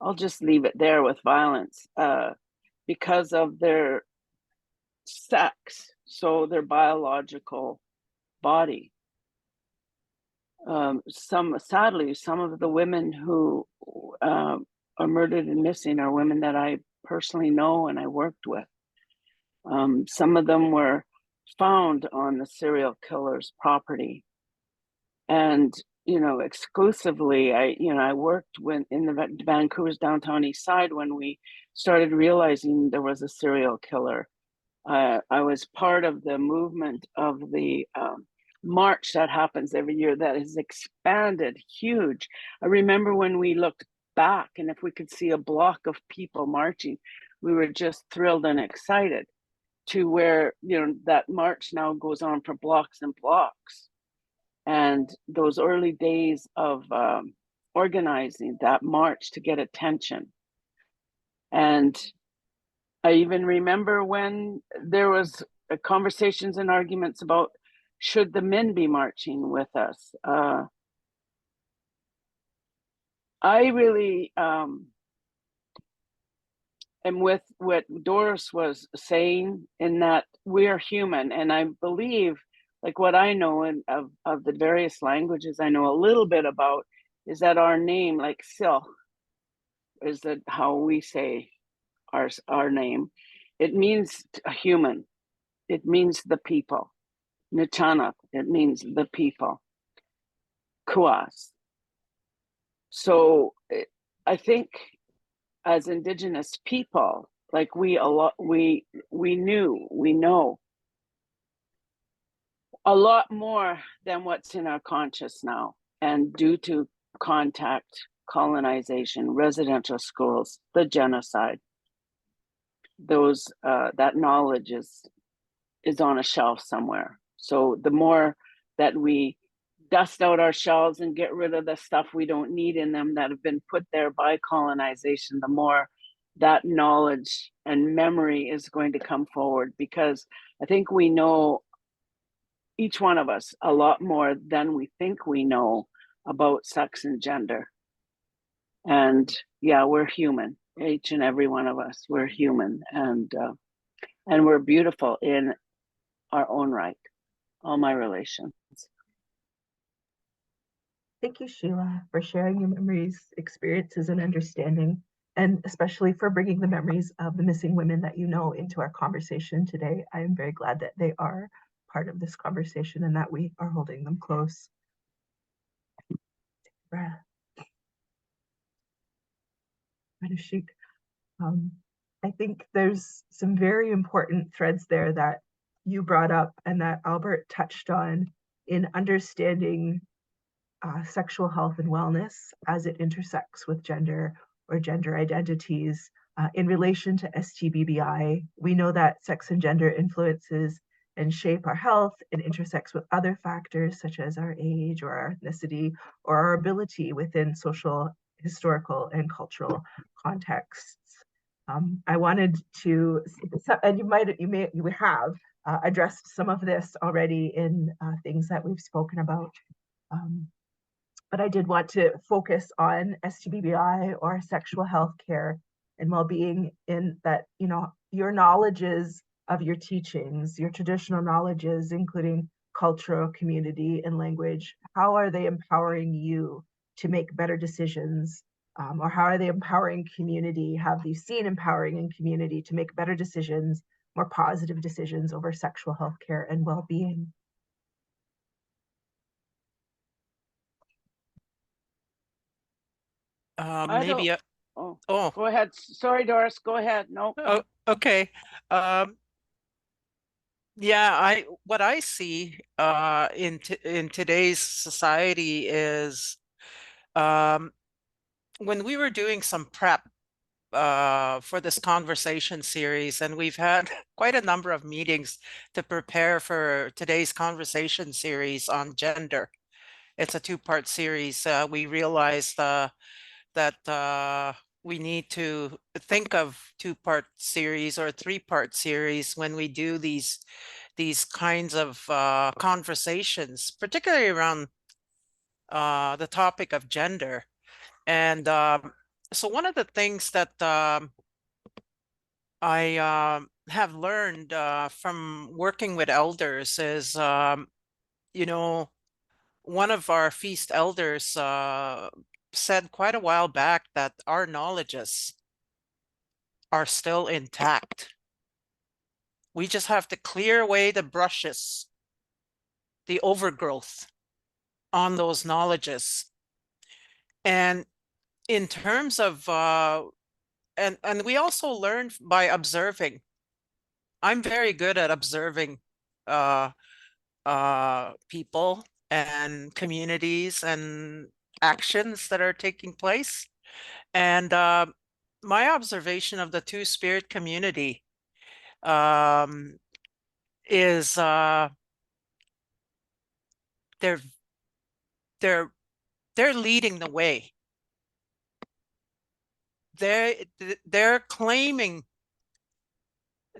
I'll just leave it there with violence because of their sex, so their biological body. Sadly, some of the women who are murdered and missing are women that I personally know and I worked with. Some of them were found on the serial killer's property, and you know, exclusively, I worked in the Vancouver's downtown east side when we started realizing there was a serial killer. I was part of the movement of the march that happens every year that has expanded huge. I remember when we looked back, and if we could see a block of people marching, we were just thrilled and excited, to where, you know, that march now goes on for blocks and blocks. And those early days of organizing that march to get attention. And I even remember when there was conversations and arguments about, should the men be marching with us? I really am with what Doris was saying, in that we're human. And I believe, like what I know of the various languages I know a little bit about, is that our name, like Sil, is that how we say our name. It means a human. It means the people. Nichana, it means the people. Kuas. So I think as Indigenous people, like we know a lot more than what's in our conscious now. And due to contact, colonization, residential schools, the genocide, those that knowledge is on a shelf somewhere. So the more that we dust out our shelves and get rid of the stuff we don't need in them that have been put there by colonization, the more that knowledge and memory is going to come forward, because I think we know, each one of us, a lot more than we think we know about sex and gender. And yeah, we're human, each and every one of us, we're human, and we're beautiful in our own right, all my relations. Thank you, Sheila, for sharing your memories, experiences, and understanding, and especially for bringing the memories of the missing women that you know into our conversation today. I am very glad that they are part of this conversation and that we are holding them close. Breath. Trying to shoot. I think there's some very important threads there that you brought up and that Albert touched on in understanding sexual health and wellness as it intersects with gender or gender identities. In relation to STBBI, we know that sex and gender influences and shape our health and intersects with other factors such as our age or our ethnicity or our ability within social, historical, and cultural contexts. I wanted to, and you have addressed some of this already in things that we've spoken about. But I did want to focus on STBBI or sexual health care and well-being, in that, you know, your knowledges of your teachings, your traditional knowledges, including cultural, community, and language, how are they empowering you to make better decisions? Or how are they empowering community? Have you seen empowering in community to make better decisions, more positive decisions over sexual health care and well-being? Maybe. Oh, Oh, go ahead. Sorry, Doris. Go ahead. No. oh, okay. Yeah, what I see in today's society is when we were doing some prep for this conversation series, and we've had quite a number of meetings to prepare for today's conversation series on gender. It's a two-part series. We realized that we need to think of two-part series or three-part series when we do these kinds of conversations, particularly around the topic of gender. And so one of the things that I have learned from working with elders is, you know, one of our feast elders said quite a while back that our knowledges are still intact. We just have to clear away the brushes, the overgrowth on those knowledges. And in terms of, and we also learn by observing. I'm very good at observing people and communities and actions that are taking place. And my observation of the Two-Spirit community is they're leading the way. They're claiming,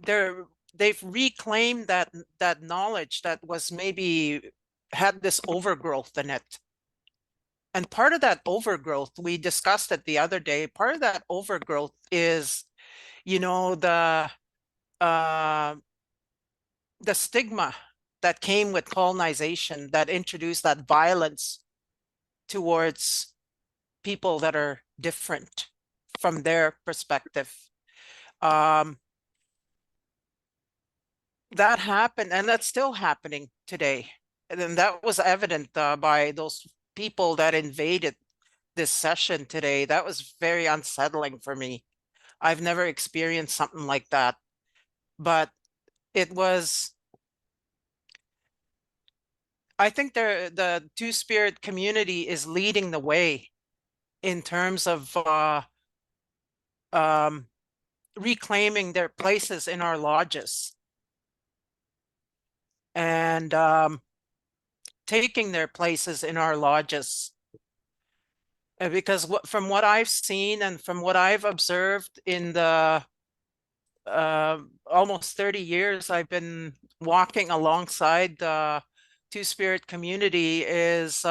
they've reclaimed that knowledge that was maybe had this overgrowth in it. And part of that overgrowth, we discussed it the other day, part of that overgrowth is, you know, the stigma that came with colonization that introduced that violence towards people that are different from their perspective. That happened, and that's still happening today. And then that was evident by those people that invaded this session today. That was very unsettling for me. I've never experienced something like that, but it was, I think the Two-Spirit community is leading the way in terms of reclaiming their places in our lodges and taking their places in our lodges. Because from what I've seen and from what I've observed in the almost 30 years I've been walking alongside the Two-Spirit community, is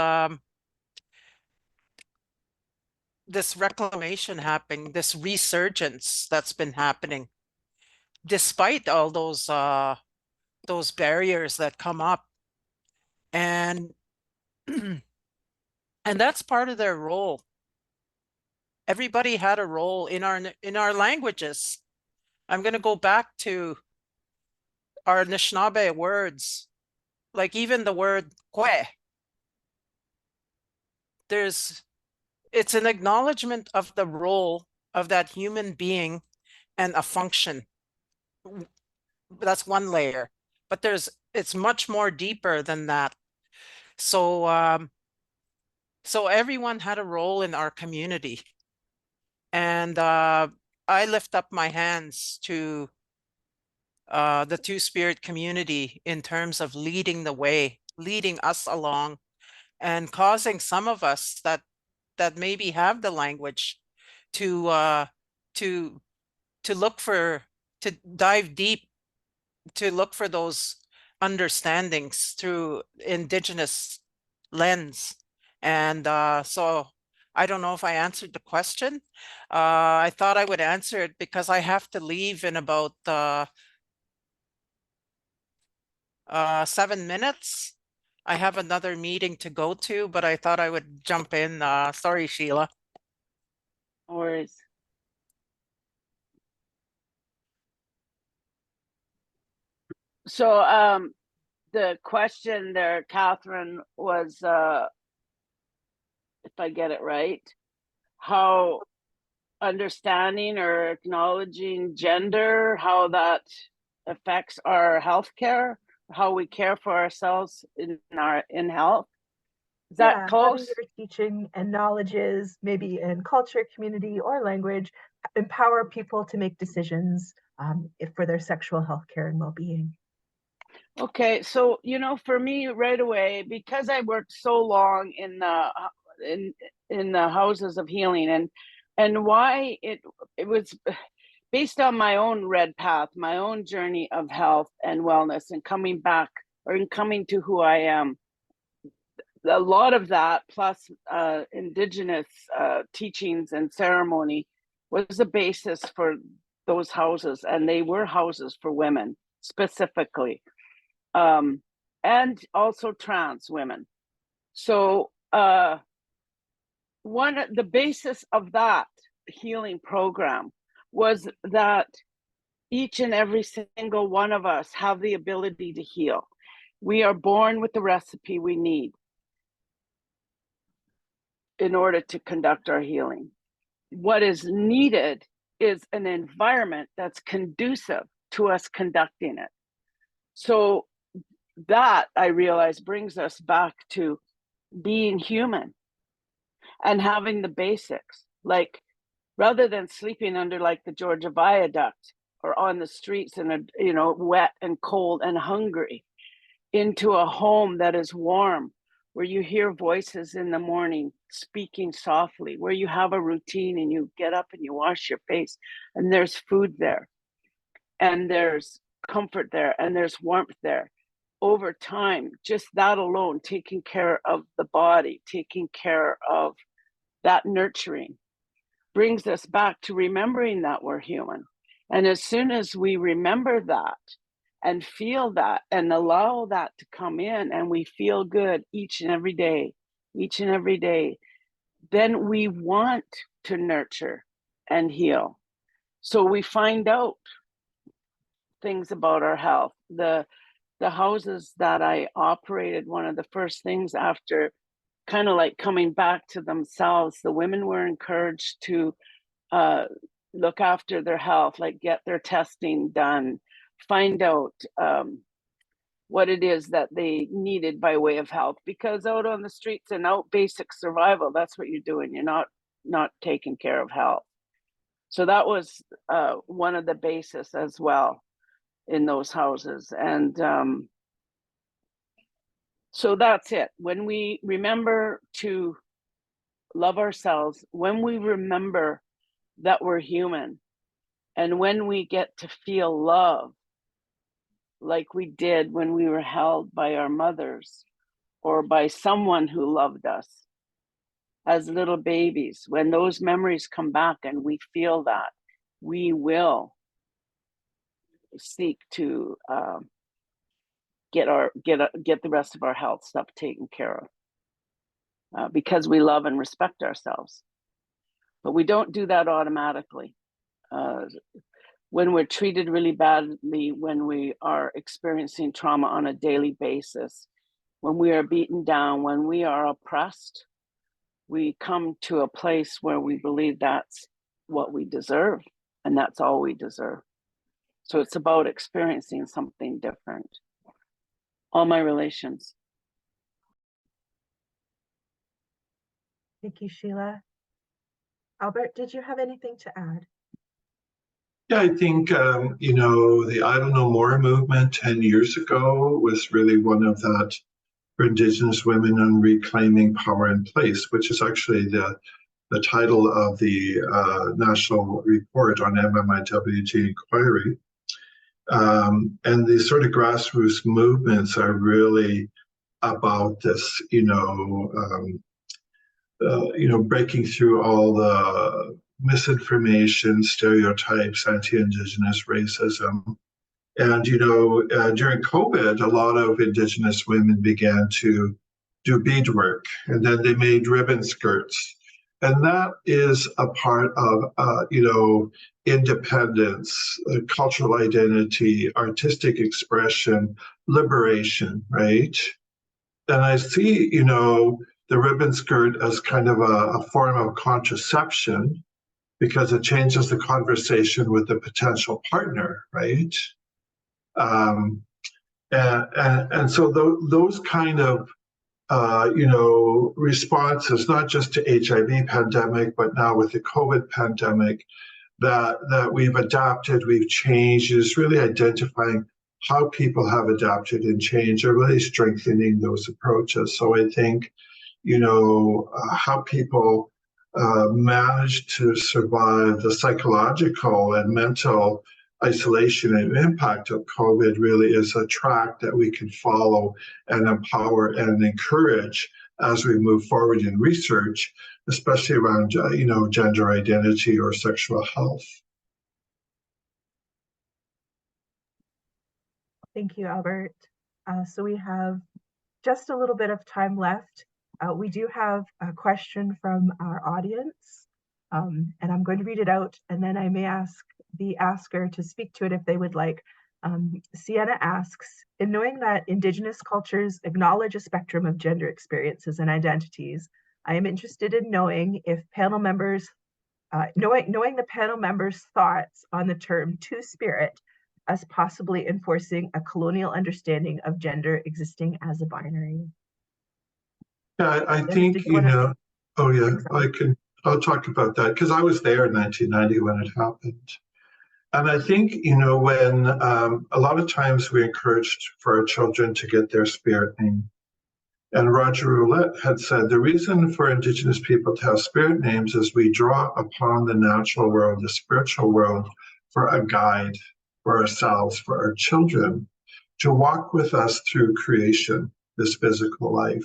this reclamation happening, this resurgence that's been happening, despite all those barriers that come up. And and that's part of their role. Everybody had a role in our languages. I'm going to go back to our Anishinaabe words, like even the word kwe. It's an acknowledgement of the role of that human being and a function. That's one layer, but it's much more deeper than that. So so everyone had a role in our community, and I lift up my hands to the Two-Spirit community in terms of leading the way, leading us along, and causing some of us that maybe have the language to to look for, to dive deep, to look for those understandings through Indigenous lens. And so I don't know if I answered the question. I thought I would answer it because I have to leave in about 7 minutes. I have another meeting to go to, but I thought I would jump in. Sorry, Sheila. No worries. So the question there, Catherine, was if I get it right, how understanding or acknowledging gender, how that affects our healthcare, how we care for ourselves in health. Is that close? Having your teaching and knowledges, maybe in culture, community, or language, empower people to make decisions for their sexual health care and well-being. Okay, so for me right away, because I worked so long in the houses of healing, and why it was based on my own red path, my own journey of health and wellness, and coming back or in coming to who I am. A lot of that, plus Indigenous teachings and ceremony, was the basis for those houses, and they were houses for women specifically, and also trans women. So the basis of that healing program was that each and every single one of us have the ability to heal. We are born with the recipe we need in order to conduct our healing. What is needed is an environment that's conducive to us conducting it. So that, I realize, brings us back to being human and having the basics. Like, rather than sleeping under like the Georgia Viaduct or on the streets and wet and cold and hungry, into a home that is warm, where you hear voices in the morning speaking softly, where you have a routine and you get up and you wash your face, and there's food there, and there's comfort there, and there's warmth there. Over time, just that alone, taking care of the body, taking care of that nurturing, brings us back to remembering that we're human. And as soon as we remember that and feel that and allow that to come in, and we feel good each and every day, then we want to nurture and heal. So we find out things about our health. The houses that I operated, one of the first things after kind of like coming back to themselves, the women were encouraged to look after their health, like get their testing done, find out what it is that they needed by way of health, because out on the streets and out basic survival, that's what you're doing. You're not taking care of health. So that was one of the bases as well in those houses. And so that's it. When we remember to love ourselves, when we remember that we're human, and when we get to feel love like we did when we were held by our mothers or by someone who loved us as little babies, when those memories come back and we feel that, we will seek to get the rest of our health stuff taken care of, because we love and respect ourselves. But we don't do that automatically. When we're treated really badly, when we are experiencing trauma on a daily basis, when we are beaten down, when we are oppressed, we come to a place where we believe that's what we deserve, and that's all we deserve. So it's about experiencing something different. All my relations. Thank you, Sheila. Albert, did you have anything to add? Yeah, I think, the I Don't Know More movement 10 years ago was really one of that for Indigenous women on reclaiming power and place, which is actually the title of the national report on MMIWG inquiry. And these sort of grassroots movements are really about this, breaking through all the misinformation, stereotypes, anti-Indigenous racism. And, during COVID, a lot of Indigenous women began to do beadwork, and then they made ribbon skirts. And that is a part of, independence, cultural identity, artistic expression, liberation, right? And I see, the ribbon skirt as kind of a form of contraception, because it changes the conversation with the potential partner, right? And so those kind of responses, not just to HIV pandemic, but now with the COVID pandemic, that we've adapted, we've changed, is really identifying how people have adapted and changed, are really strengthening those approaches. So I think, how people manage to survive the psychological and mental isolation and impact of COVID really is a track that we can follow and empower and encourage as we move forward in research, especially around, gender identity or sexual health. Thank you, Albert. So we have just a little bit of time left. We do have a question from our audience, and I'm going to read it out, and then I may ask the asker to speak to it if they would like. Sienna asks, in knowing that Indigenous cultures acknowledge a spectrum of gender experiences and identities, I am interested in knowing if panel members, knowing the panel members' thoughts on the term two-spirit as possibly enforcing a colonial understanding of gender existing as a binary. Yeah, I think, I'll talk about that, because I was there in 1990 when it happened. And I think, when a lot of times we encouraged for our children to get their spirit name. And Roger Roulette had said, the reason for Indigenous people to have spirit names is we draw upon the natural world, the spiritual world, for a guide for ourselves, for our children, to walk with us through creation, this physical life.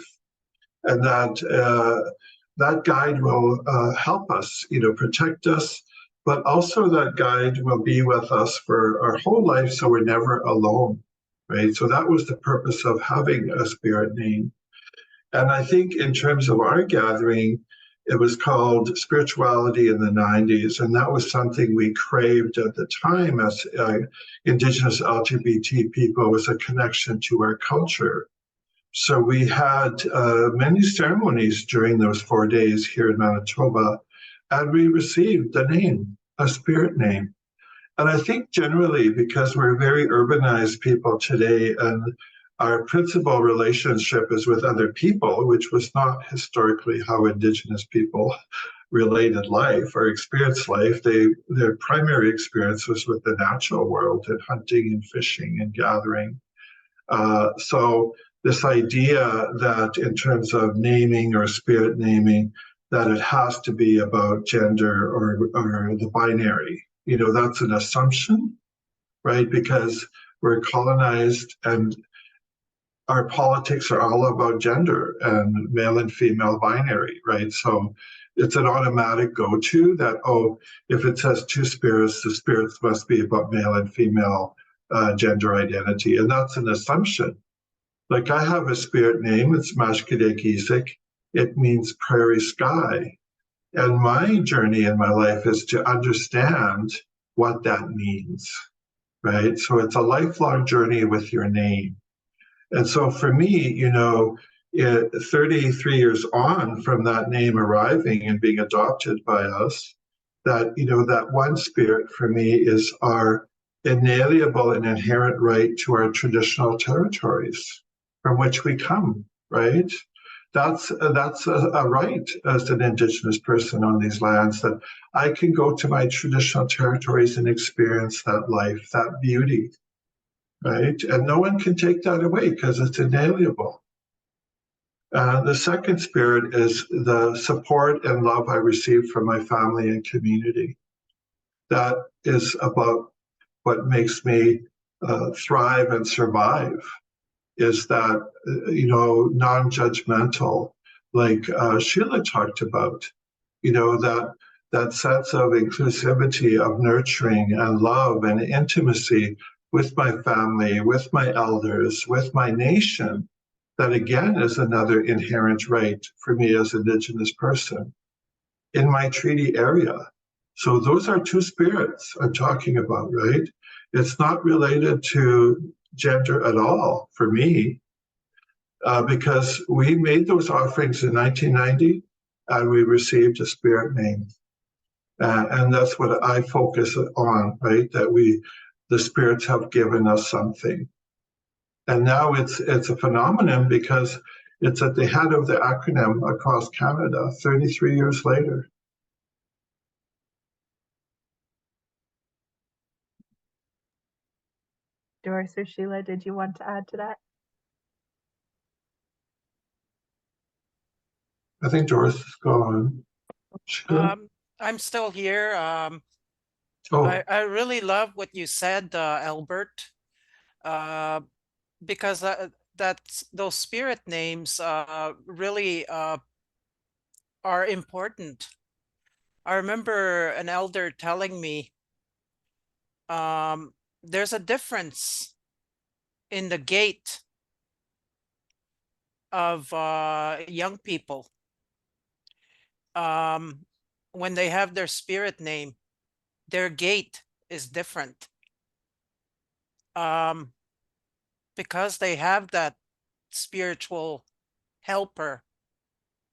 And that guide will help us, protect us, but also that guide will be with us for our whole life, so we're never alone, right? So that was the purpose of having a spirit name. And I think in terms of our gathering, it was called Spirituality in the 90s, and that was something we craved at the time as Indigenous LGBT people, was a connection to our culture. So we had many ceremonies during those 4 days here in Manitoba, and we received the name. a spirit name. And I think generally, because we're very urbanized people today, and our principal relationship is with other people, which was not historically how Indigenous people related life or experienced life. Their primary experience was with the natural world and hunting and fishing and gathering. So this idea that in terms of naming or spirit naming, that it has to be about gender or the binary, that's an assumption, right? Because we're colonized and our politics are all about gender and male and female binary, right? So it's an automatic go-to that, oh, if it says two spirits, the spirits must be about male and female gender identity. And that's an assumption. Like I have a spirit name, it's Mashkadek. It means prairie sky. And my journey in my life is to understand what that means, right? So it's a lifelong journey with your name. And so for me, 33 years on from that name arriving and being adopted by us, that one spirit for me is our inalienable and inherent right to our traditional territories from which we come, right? That's a right as an Indigenous person on these lands, that I can go to my traditional territories and experience that life, that beauty, right? And no one can take that away because it's inalienable. The second spirit is the support and love I received from my family and community. That is about what makes me thrive and survive, is that, non-judgmental, like Sheila talked about, that sense of inclusivity, of nurturing and love and intimacy with my family, with my elders, with my nation, that again is another inherent right for me as an Indigenous person in my treaty area. So those are two spirits I'm talking about, right? It's not related to gender at all for me, because we made those offerings in 1990 and we received a spirit name. And that's what I focus on, right? That the spirits have given us something. And now it's a phenomenon because it's at the head of the acronym across Canada 33 years later. Doris or Sheila, did you want to add to that? I think Doris is gone. Sheila? I'm still here. Oh, I really love what you said, Albert, because those spirit names really are important. I remember an elder telling me there's a difference in the gait of young people when they have their spirit name. Their gait is different because they have that spiritual helper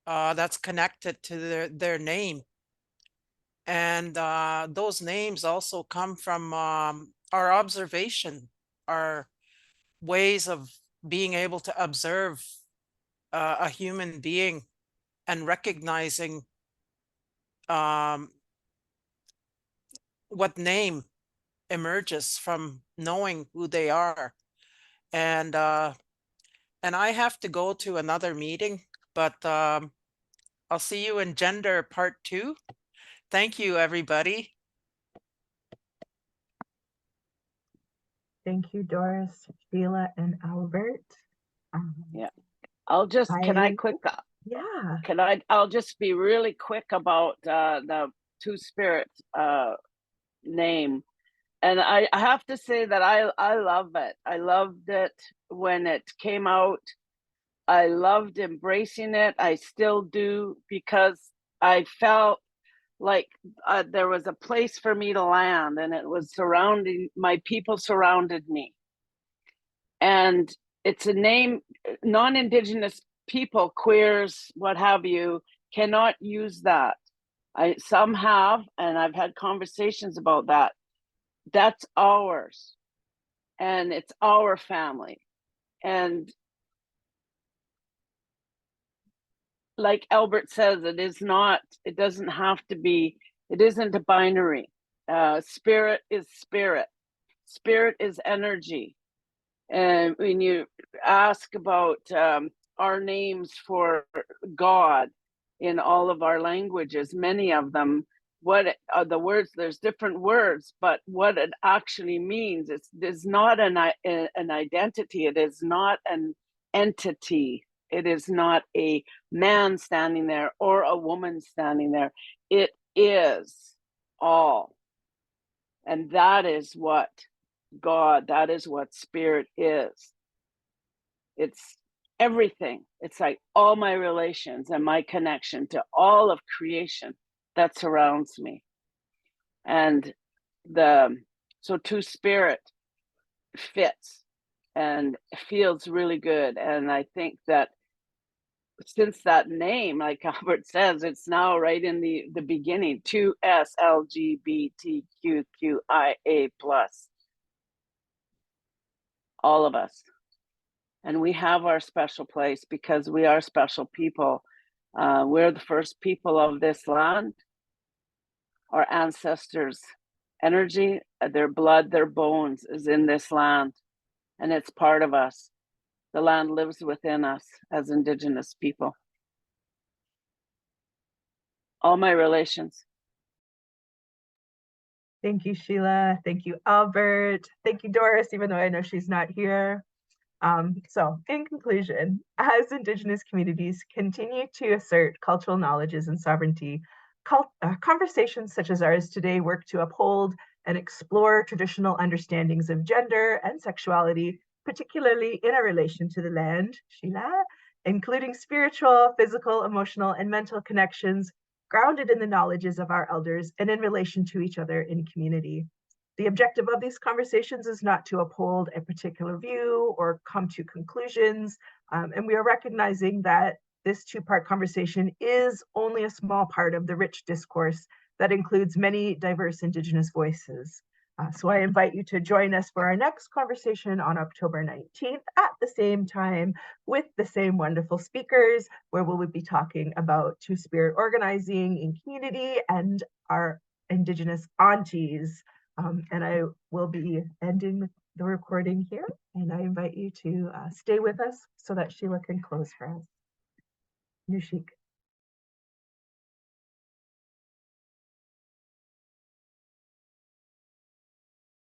that's connected to their name. And those names also come from our observation, our ways of being able to observe a human being and recognizing what name emerges from knowing who they are. And I have to go to another meeting, but I'll see you in Gender Part 2. Thank you, everybody. Thank you, Doris, Sheila, and Albert. Yeah. I'll just, I'll just be really quick about the Two Spirits name. And I have to say that I love it. I loved it when it came out. I loved embracing it. I still do, because I felt like there was a place for me to land, and it was my people surrounded me. And it's a name, non-Indigenous people, queers, what have you, cannot use that Some have, and I've had conversations about that. That's ours, and it's our family. And like Albert says, it doesn't have to be, it isn't a binary. Spirit is spirit. Spirit is energy. And when you ask about our names for God in all of our languages, many of them, what are the words? There's different words, but what it actually means, it's not an identity. It is not an entity. It is not a man standing there or a woman standing there. It is all. And that is what God, that is what spirit is. It's everything. It's like all my relations and my connection to all of creation that surrounds me. And so two spirit fits and feels really good. And I think that since that name, like Albert says, it's now right in the beginning, 2SLGBTQQIA+, all of us. And we have our special place because we are special people. We're the first people of this land. Our ancestors' energy, their blood, their bones is in this land, and it's part of us. The land lives within us as Indigenous people. All my relations. Thank you, Sheila. Thank you, Albert. Thank you, Doris, even though I know she's not here. So in conclusion, as Indigenous communities continue to assert cultural knowledges and sovereignty, conversations such as ours today work to uphold and explore traditional understandings of gender and sexuality, particularly in a relation to the land, Sheila, including spiritual, physical, emotional, and mental connections grounded in the knowledges of our elders and in relation to each other in community. The objective of these conversations is not to uphold a particular view or come to conclusions, and we are recognizing that this two-part conversation is only a small part of the rich discourse that includes many diverse Indigenous voices. So I invite you to join us for our next conversation on October 19th at the same time with the same wonderful speakers, where we will be talking about two-spirit organizing in community and our Indigenous aunties. And I will be ending the recording here, and I invite you to stay with us so that Sheila can close for us. Nushik.